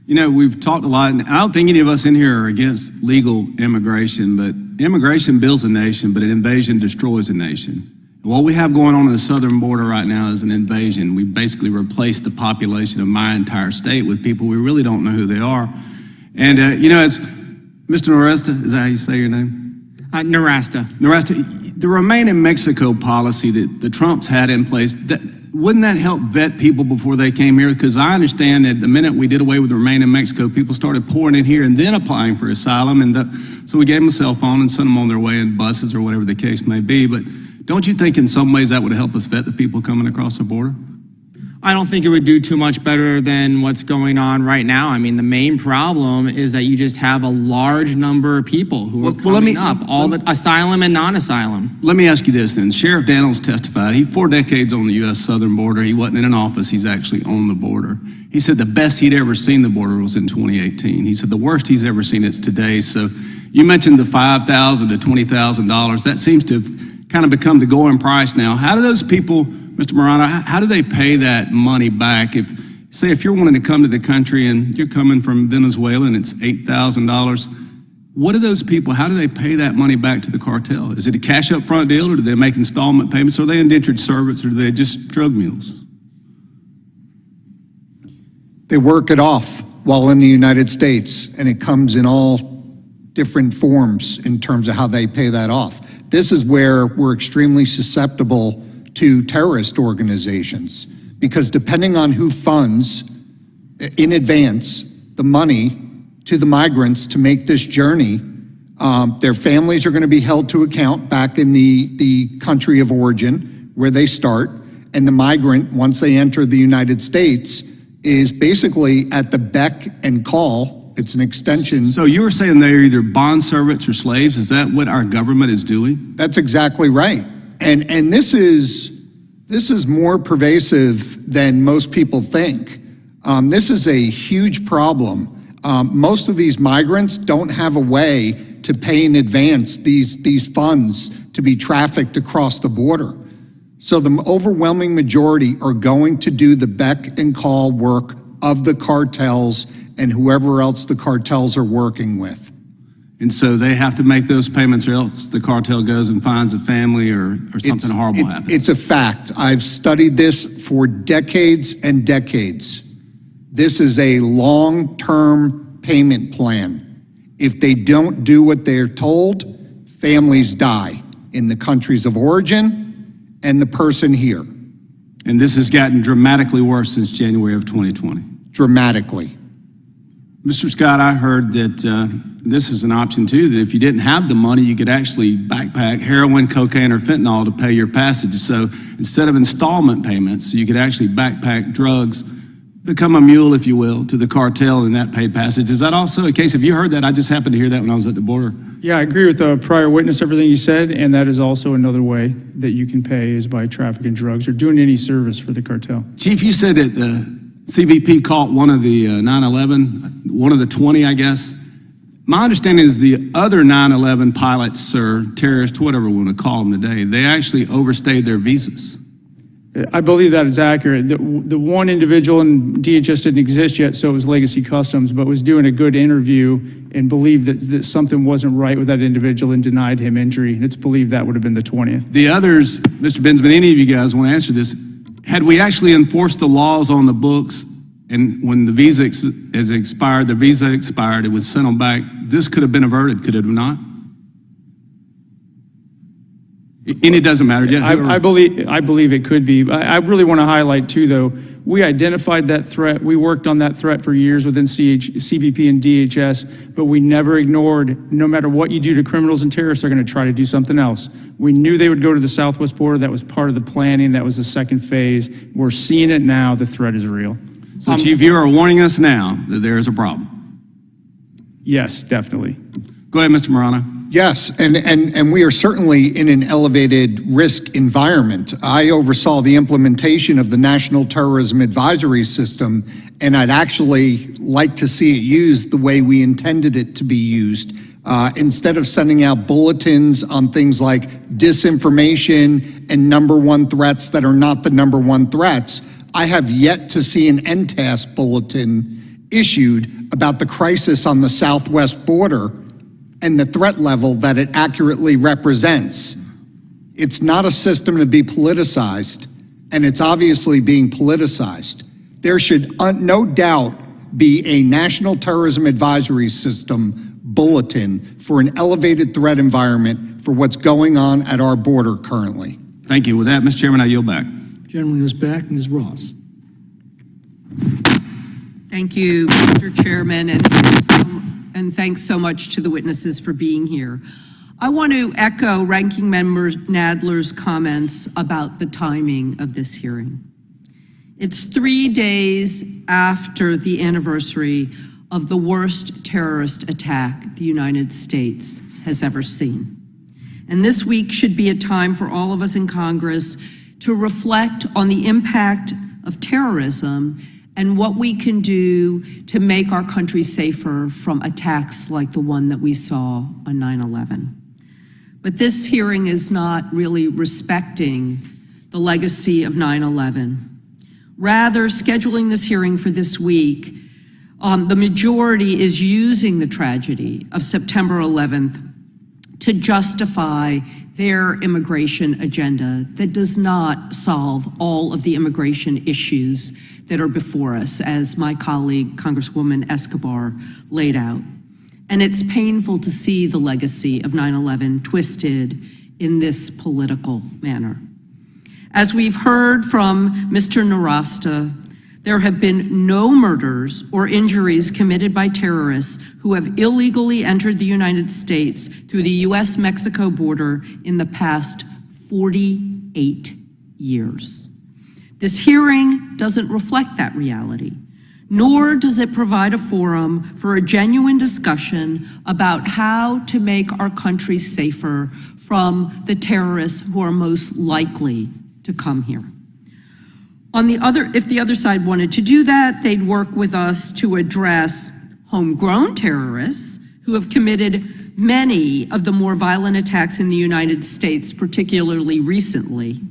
You know, we've talked a lot, and I don't think any of us in here are against legal immigration, but immigration builds a nation, but an invasion destroys a nation. What we have going on the southern border right now is an invasion. We basically replaced the population of my entire state with people we really don't know who they are. And, you know, as Mr. Nowrasteh, is that how you say your name?
Nowrasteh.
Nowrasteh, the Remain in Mexico policy that the Trumps had in place, wouldn't that help vet people before they came here? Because I understand that the minute we did away with remain in Mexico, people started pouring in here and then applying for asylum. And so we gave them a cell phone and sent them on their way in buses or whatever the case may be. But don't you think in some ways that would help us vet the people coming across the border?
I don't think it would do too much better than what's going on right now. I mean, the main problem is that you just have a large number of people who are coming up, all the asylum and non-asylum.
Let me ask you this then. Sheriff Daniels testified. 4 decades on the U.S. southern border. He wasn't in an office. He's actually on the border. He said the best he'd ever seen the border was in 2018. He said the worst he's ever seen it's today. So you mentioned the $5,000 to $20,000. That seems to have kind of become the going price now. How do those people, Mr. Marino, how do they pay that money back? If you're wanting to come to the country and you're coming from Venezuela and it's $8,000, what do those people, how do they pay that money back to the cartel? Is it a cash up front deal, or do they make installment payments? Are they indentured servants, or do they just drug mules?
They work it off while in the United States, and it comes in all different forms in terms of how they pay that off. This is where we're extremely susceptible to terrorist organizations, because depending on who funds in advance the money to the migrants to make this journey, their families are going to be held to account back in the country of origin where they start, and the migrant, once they enter the United States, is basically at the beck and call. It's an extension.
So you were saying they're either bond servants or slaves? Is that what our government is doing?
That's exactly right. And this is more pervasive than most people think. This is a huge problem. Most of these migrants don't have a way to pay in advance these funds to be trafficked across the border. So the overwhelming majority are going to do the beck and call work of the cartels and whoever else the cartels are working with.
And so they have to make those payments, or else the cartel goes and finds a family, or something horrible happens.
It's a fact. I've studied this for decades and decades. This is a long-term payment plan. If they don't do what they're told, families die in the countries of origin and the person here.
And this has gotten dramatically worse since January of 2020.
Dramatically.
Mr. Scott, I heard that this is an option too, that if you didn't have the money, you could actually backpack heroin, cocaine, or fentanyl to pay your passage. So instead of installment payments, you could actually backpack drugs, become a mule, if you will, to the cartel, and that paid passage. Is that also a case? Have you heard that? I just happened to hear that when I was at the border.
Yeah, I agree with the prior witness, everything you said, and that is also another way that you can pay is by trafficking drugs or doing any service for the cartel.
Chief, you said that the CBP caught one of the 9/11, one of the 20, I guess. My understanding is the other 9/11 pilots or terrorists, whatever we want to call them today, they actually overstayed their visas.
I believe that is accurate. The one individual in DHS didn't exist yet, so it was Legacy Customs, but was doing a good interview and believed that something wasn't right with that individual and denied him entry. And it's believed that would have been the 20th.
The others, Mr. Bensman, any of you guys want to answer this? Had we actually enforced the laws on the books, and when the visa has expired, the visa expired, it was sent them back, this could have been averted, could it have not? And it doesn't matter.
I believe it could be. I really want to highlight too, though, we identified that threat. We worked on that threat for years within CBP and DHS, but we never ignored, no matter what you do to criminals and terrorists, they're going to try to do something else. We knew they would go to the southwest border. That was part of the planning. That was the second phase. We're seeing it now. The threat is real.
So, Chief, you are warning us now that there is a problem.
Yes, definitely.
Go ahead, Mr. Marino.
Yes, and we are certainly in an elevated risk environment. I oversaw the implementation of the National Terrorism Advisory System, and I'd actually like to see it used the way we intended it to be used. Instead of sending out bulletins on things like disinformation and number one threats that are not the number one threats, I have yet to see an NTAS bulletin issued about the crisis on the southwest border and the threat level that it accurately represents. It's not a system to be politicized, and it's obviously being politicized. There should no doubt be a National Terrorism Advisory System bulletin for an elevated threat environment for what's going on at our border currently.
Thank you. With that, Mr. Chairman, I yield back.
Gentleman is back, Ms. Ross.
Thank you, Mr. Chairman, and thanks so much to the witnesses for being here. I want to echo Ranking Member Nadler's comments about the timing of this hearing. It's 3 days after the anniversary of the worst terrorist attack the United States has ever seen. And this week should be a time for all of us in Congress to reflect on the impact of terrorism and what we can do to make our country safer from attacks like the one that we saw on 9/11. But this hearing is not really respecting the legacy of 9/11. Rather, scheduling this hearing for this week, the majority is using the tragedy of September 11th to justify their immigration agenda that does not solve all of the immigration issues that are before us, as my colleague, Congresswoman Escobar, laid out. And it's painful to see the legacy of 9/11 twisted in this political manner. As we've heard from Mr. Nowrasteh, there have been no murders or injuries committed by terrorists who have illegally entered the United States through the U.S.-Mexico border in the past 48 years. This hearing doesn't reflect that reality, nor does it provide a forum for a genuine discussion about how to make our country safer from the terrorists who are most likely to come here. If the other side wanted to do that, they'd work with us to address homegrown terrorists who have committed many of the more violent attacks in the United States, particularly recently.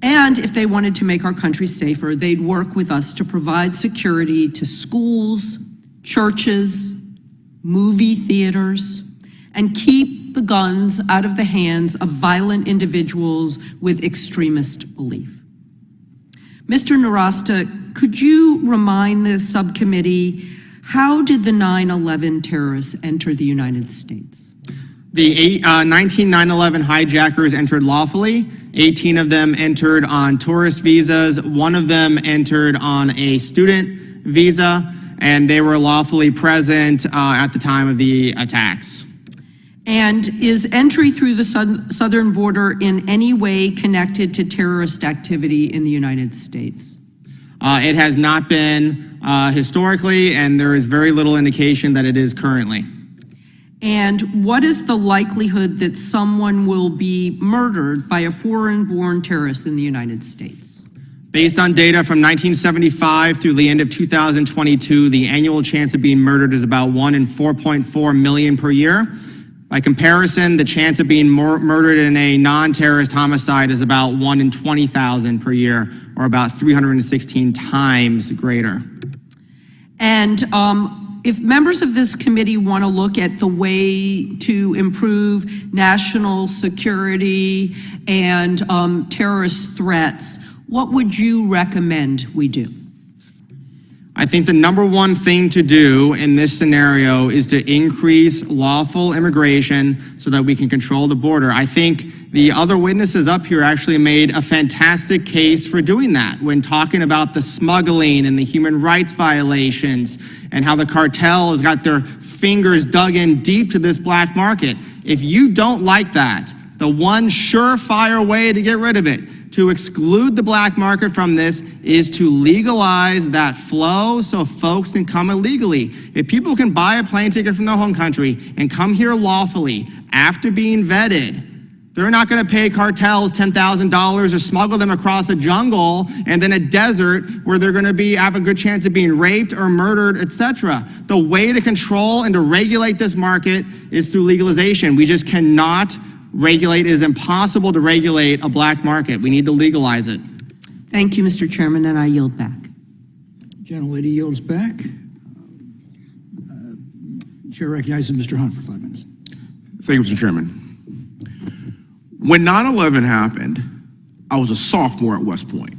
And if they wanted to make our country safer, they'd work with us to provide security to schools, churches, movie theaters, and keep the guns out of the hands of violent individuals with extremist belief. Mr. Nowrasteh, could you remind the subcommittee, how did the 9/11 terrorists enter the United States?
The 19 9/11 hijackers entered lawfully. 18 of them entered on tourist visas. One of them entered on a student visa, and they were lawfully present at the time of the attacks.
And is entry through the southern border in any way connected to terrorist activity in the United States?
It has not been historically, and there is very little indication that it is currently.
And what is the likelihood that someone will be murdered by a foreign-born terrorist in the United States?
Based on data from 1975 through the end of 2022, the annual chance of being murdered is about 1 in 4.4 million per year. By comparison, the chance of being murdered in a non-terrorist homicide is about 1 in 20,000 per year, or about 316 times greater.
And if members of this committee want to look at the way to improve national security and terrorist threats, what would you recommend we do?
I think the number one thing to do in this scenario is to increase lawful immigration so that we can control the border. I think the other witnesses up here actually made a fantastic case for doing that when talking about the smuggling and the human rights violations and how the cartel has got their fingers dug in deep to this black market. If you don't like that, the one surefire way to get rid of it, to exclude the black market from this, is to legalize that flow so folks can come illegally. If people can buy a plane ticket from their home country and come here lawfully after being vetted, they're not going to pay cartels $10,000 or smuggle them across a jungle and then a desert where they're going to have a good chance of being raped or murdered, etc. The way to control and to regulate this market is through legalization. We just cannot regulate. It is impossible to regulate a black market. We need to legalize it.
Thank you, Mr. Chairman, and I yield back.
Gentlelady yields back. Chair recognizes Mr. Hunt for 5 minutes.
Thank you, Mr. Chairman. When 9/11 happened, I was a sophomore at West Point.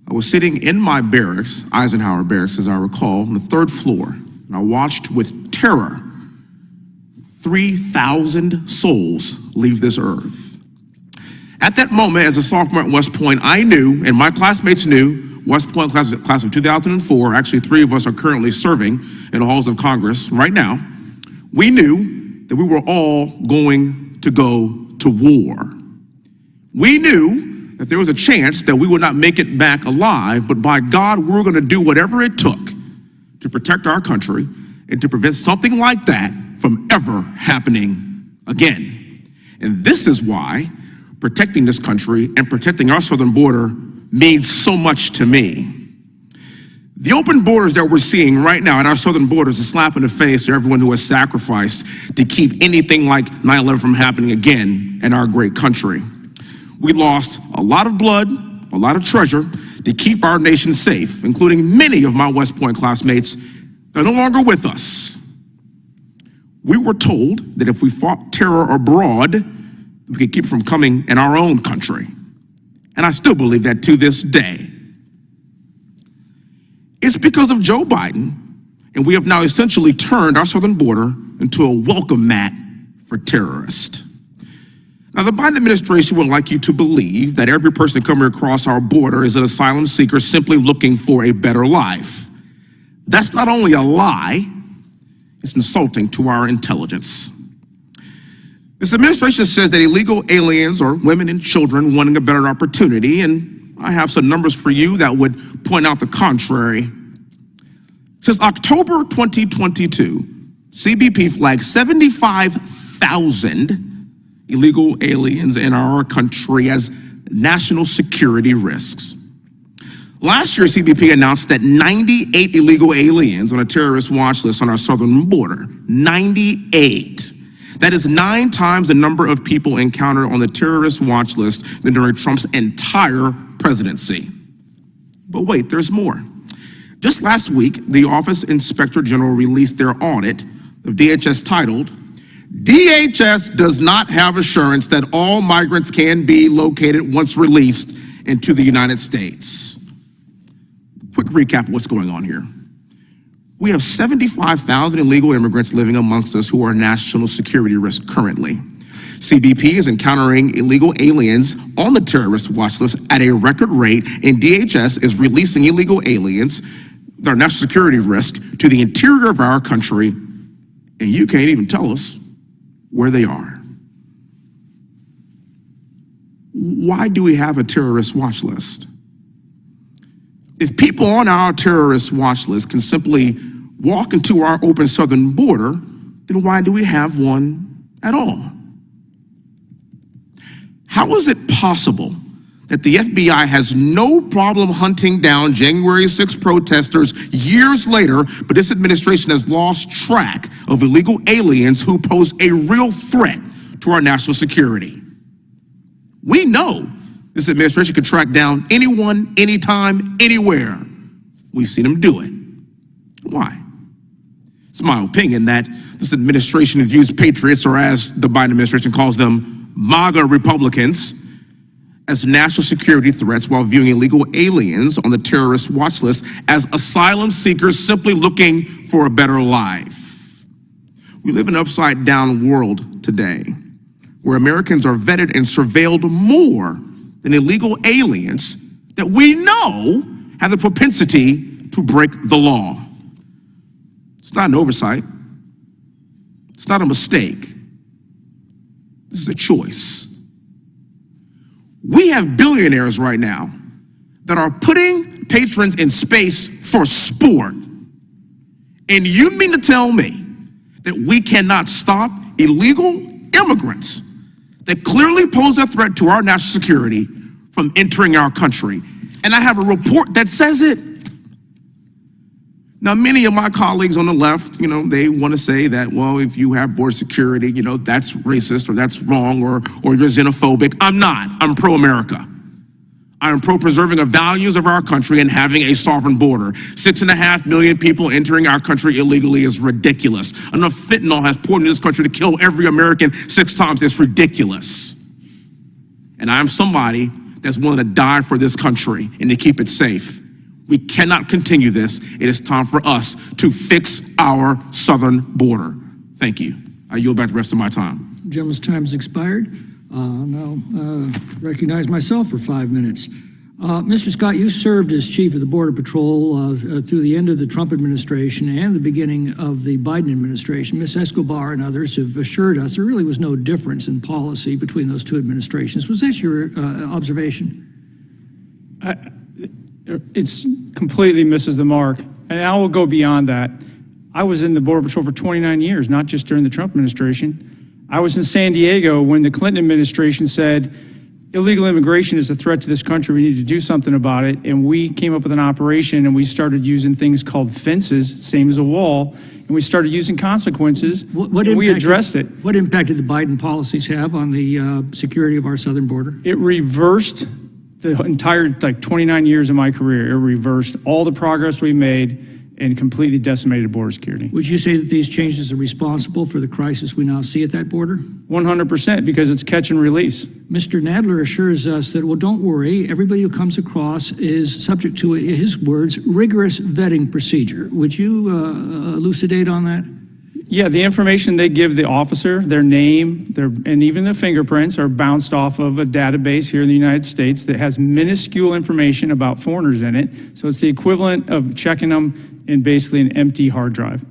I was sitting in my barracks, Eisenhower Barracks, as I recall, on the 3rd floor, and I watched with terror 3,000 souls leave this earth. At that moment, as a sophomore at West Point, I knew, and my classmates knew, West Point class of 2004, actually 3 of us are currently serving in the halls of Congress right now, we knew that we were all going to go to war. We knew that there was a chance that we would not make it back alive, but by God, we were going to do whatever it took to protect our country and to prevent something like that from ever happening again. And this is why protecting this country and protecting our southern border means so much to me. The open borders that we're seeing right now at our southern borders is a slap in the face to everyone who has sacrificed to keep anything like 9/11 from happening again in our great country. We lost a lot of blood, a lot of treasure to keep our nation safe, including many of my West Point classmates that are no longer with us. We were told that if we fought terror abroad, we could keep it from coming in our own country. And I still believe that to this day. It's because of Joe Biden, and we have now essentially turned our southern border into a welcome mat for terrorists. Now, the Biden administration would like you to believe that every person coming across our border is an asylum seeker simply looking for a better life. That's not only a lie, it's insulting to our intelligence. This administration says that illegal aliens are women and children wanting a better opportunity, and I have some numbers for you that would point out the contrary. Since October 2022, CBP flagged 75,000 illegal aliens in our country as national security risks. Last year, CBP announced that 98 illegal aliens on a terrorist watch list on our southern border. 98. That is 9 times the number of people encountered on the terrorist watch list than during Trump's entire presidency. But wait, there's more. Just last week, the Office Inspector General released their audit of DHS titled, "DHS does not have assurance that all migrants can be located once released into the United States." Quick recap of what's going on here. We have 75,000 illegal immigrants living amongst us who are national security risk currently. CBP is encountering illegal aliens on the terrorist watch list at a record rate, and DHS is releasing illegal aliens, their national security risk, to the interior of our country, and you can't even tell us where they are. Why do we have a terrorist watch list? If people on our terrorist watch list can simply walk into our open southern border, then why do we have one at all? How is it possible that the FBI has no problem hunting down January 6th protesters years later, but this administration has lost track of illegal aliens who pose a real threat to our national security? We know this administration can track down anyone, anytime, anywhere. We've seen them do it. Why? It's my opinion that this administration views patriots, or as the Biden administration calls them, MAGA Republicans, as national security threats, while viewing illegal aliens on the terrorist watch list as asylum seekers simply looking for a better life. We live in an upside down world today where Americans are vetted and surveilled more than illegal aliens that we know have the propensity to break the law. It's not an oversight. It's not a mistake. This is a choice. We have billionaires right now that are putting patrons in space for sport. And you mean to tell me that we cannot stop illegal immigrants that clearly pose a threat to our national security from entering our country? And I have a report that says it. Now, many of my colleagues on the left, they want to say that, well, if you have border security, that's racist or that's wrong or you're xenophobic. I'm not. I'm pro-America. I am pro-preserving the values of our country and having a sovereign border. 6.5 million people entering our country illegally is ridiculous. Enough fentanyl has poured into this country to kill every American 6 times. It's ridiculous. And I'm somebody that's willing to die for this country and to keep it safe. We cannot continue this. It is time for us to fix our southern border. Thank you. I yield back the rest of my time.
Gentleman's time has expired. Recognize myself for 5 minutes. Mr. Scott, you served as chief of the Border Patrol through the end of the Trump administration and the beginning of the Biden administration. Ms. Escobar and others have assured us there really was no difference in policy between those two administrations. Was that your observation?
It's completely misses the mark. And I will go beyond that. I was in the Border Patrol for 29 years, not just during the Trump administration. I was in San Diego when the Clinton administration said, illegal immigration is a threat to this country. We need to do something about it. And we came up with an operation and we started using things called fences, same as a wall. And we started using consequences. We addressed it.
What impact did the Biden policies have on the security of our southern border?
It reversed the entire 29 years of my career. It reversed all the progress we made and completely decimated border security.
Would you say that these changes are responsible for the crisis we now see at that border?
100%, because it's catch and release.
Mr. Nadler assures us that, well, don't worry, everybody who comes across is subject to, his words, rigorous vetting procedure. Would you elucidate on that?
Yeah, the information they give the officer, their name, and even their fingerprints are bounced off of a database here in the United States that has minuscule information about foreigners in it. So it's the equivalent of checking them in basically an empty hard drive.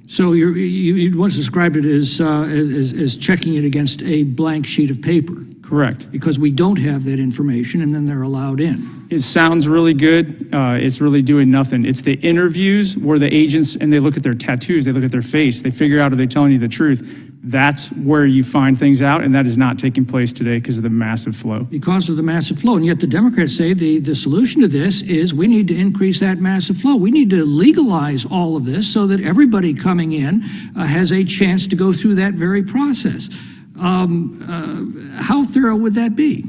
So you once described it as checking it against a blank sheet of paper.
Correct.
Because we don't have that information and then they're allowed in.
It sounds really good. It's really doing nothing. It's the interviews where the agents, and they look at their tattoos, they look at their face, they figure out are they telling you the truth. That's where you find things out, and that is not taking place today because of the massive flow.
Because of the massive flow. And yet the Democrats say the solution to this is we need to increase that massive flow. We need to legalize all of this so that everybody coming in has a chance to go through that very process. How thorough would that be?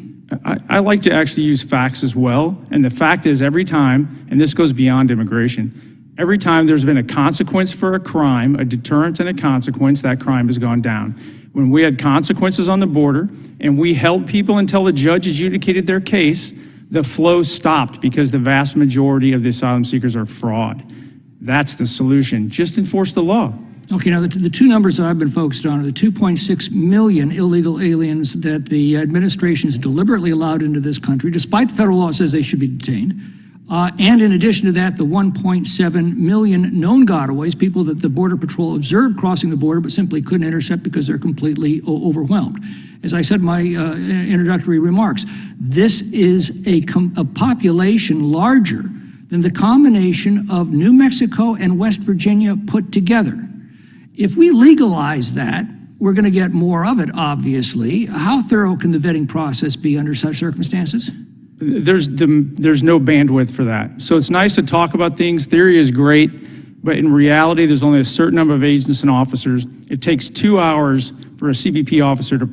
I like to actually use facts as well. And the fact is every time, and this goes beyond immigration, every time there's been a consequence for a crime, a deterrent and a consequence, that crime has gone down. When we had consequences on the border and we held people until the judge adjudicated their case, the flow stopped because the vast majority of the asylum seekers are fraud. That's the solution. Just enforce the law.
Okay, now the two numbers that I've been focused on are the 2.6 million illegal aliens that the administration has deliberately allowed into this country, despite the federal law says they should be detained. And in addition to that, the 1.7 million known gotaways, people that the Border Patrol observed crossing the border but simply couldn't intercept because they're completely overwhelmed. As I said in my introductory remarks, this is a population larger than the combination of New Mexico and West Virginia put together. If we legalize that, we're going to get more of it, obviously. How thorough can the vetting process be under such circumstances?
There's no bandwidth for that. So it's nice to talk about things. Theory is great, but in reality, there's only a certain number of agents and officers. It takes 2 hours for a CBP officer to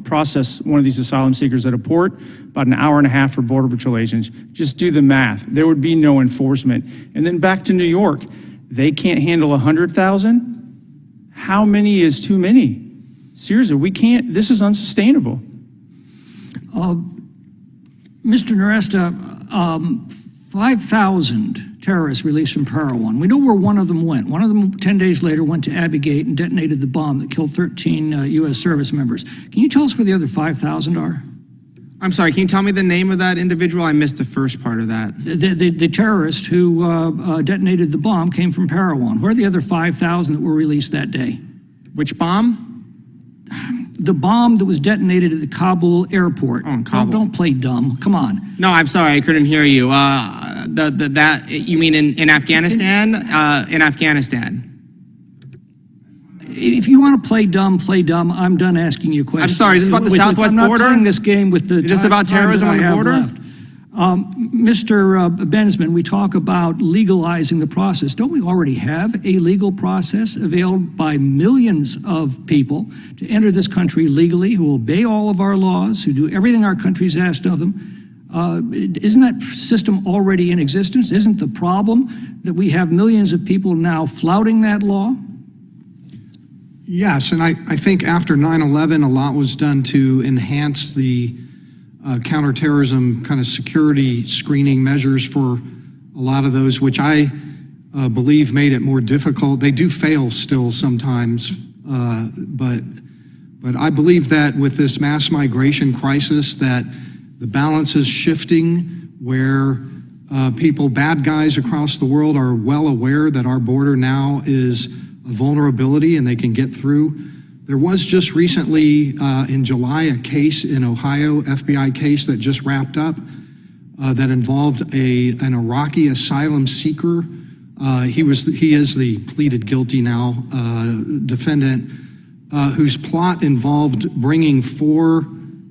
process one of these asylum seekers at a port, about an hour and a half for Border Patrol agents. Just do the math. There would be no enforcement. And then back to New York, they can't handle 100,000? How many is too many? Seriously, we can't, this is unsustainable.
Mr. Nowrasteh, 5,000 terrorists released from Parowan. We know where one of them went. One of them 10 days later went to Abigate and detonated the bomb that killed 13 U.S. service members. Can you tell us where the other 5,000 are?
I'm sorry, can you tell me the name of that individual? I missed the first part of that.
The terrorist who detonated the bomb came from Parowan. Where are the other 5,000 that were released that day?
Which bomb?
The bomb that was detonated at the Kabul airport.
Oh, in Kabul.
Don't play dumb. Come on.
No, I'm sorry, I couldn't hear you. You mean in Afghanistan? In Afghanistan.
If you want to play dumb, play dumb. I'm done asking you questions.
I'm sorry, is this about the southwest border?
I'm not playing this game with the
Is this about terrorism on the border?
Mr. Bensman, we talk about legalizing the process. Don't we already have a legal process availed by millions of people to enter this country legally, who obey all of our laws, who do everything our country's asked of them? Isn't that system already in existence? Isn't the problem that we have millions of people now flouting that law?
Yes, and I think after 9/11, a lot was done to enhance the counterterrorism kind of security screening measures for a lot of those, which I believe made it more difficult. They do fail still sometimes, but But I believe that with this mass migration crisis, that the balance is shifting where bad guys across the world are well aware that our border now is a vulnerability and they can get through. There was just recently in July a case in Ohio, FBI case that just wrapped up that involved an Iraqi asylum seeker. He is the pleaded guilty now defendant whose plot involved bringing 4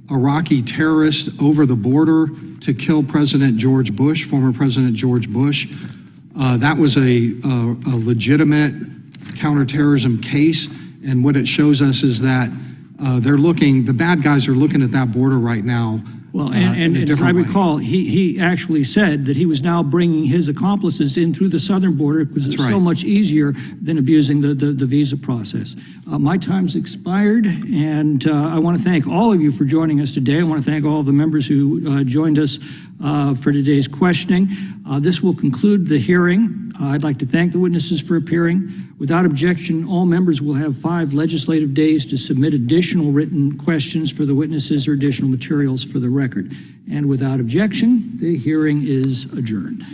Iraqi terrorists over the border to kill President George Bush, former President George Bush. That was a legitimate counterterrorism case, and what it shows us is that the bad guys are looking at that border right now.
Well, and as I recall, he actually said that he was now bringing his accomplices in through the southern border because it's so much easier than abusing the visa process. My time's expired, and I want to thank all of you for joining us today. I want to thank all of the members who joined us for today's questioning. This will conclude the hearing. I'd like to thank the witnesses for appearing. Without objection, all members will have 5 legislative days to submit additional written questions for the witnesses or additional materials for the record. And without objection, the hearing is adjourned.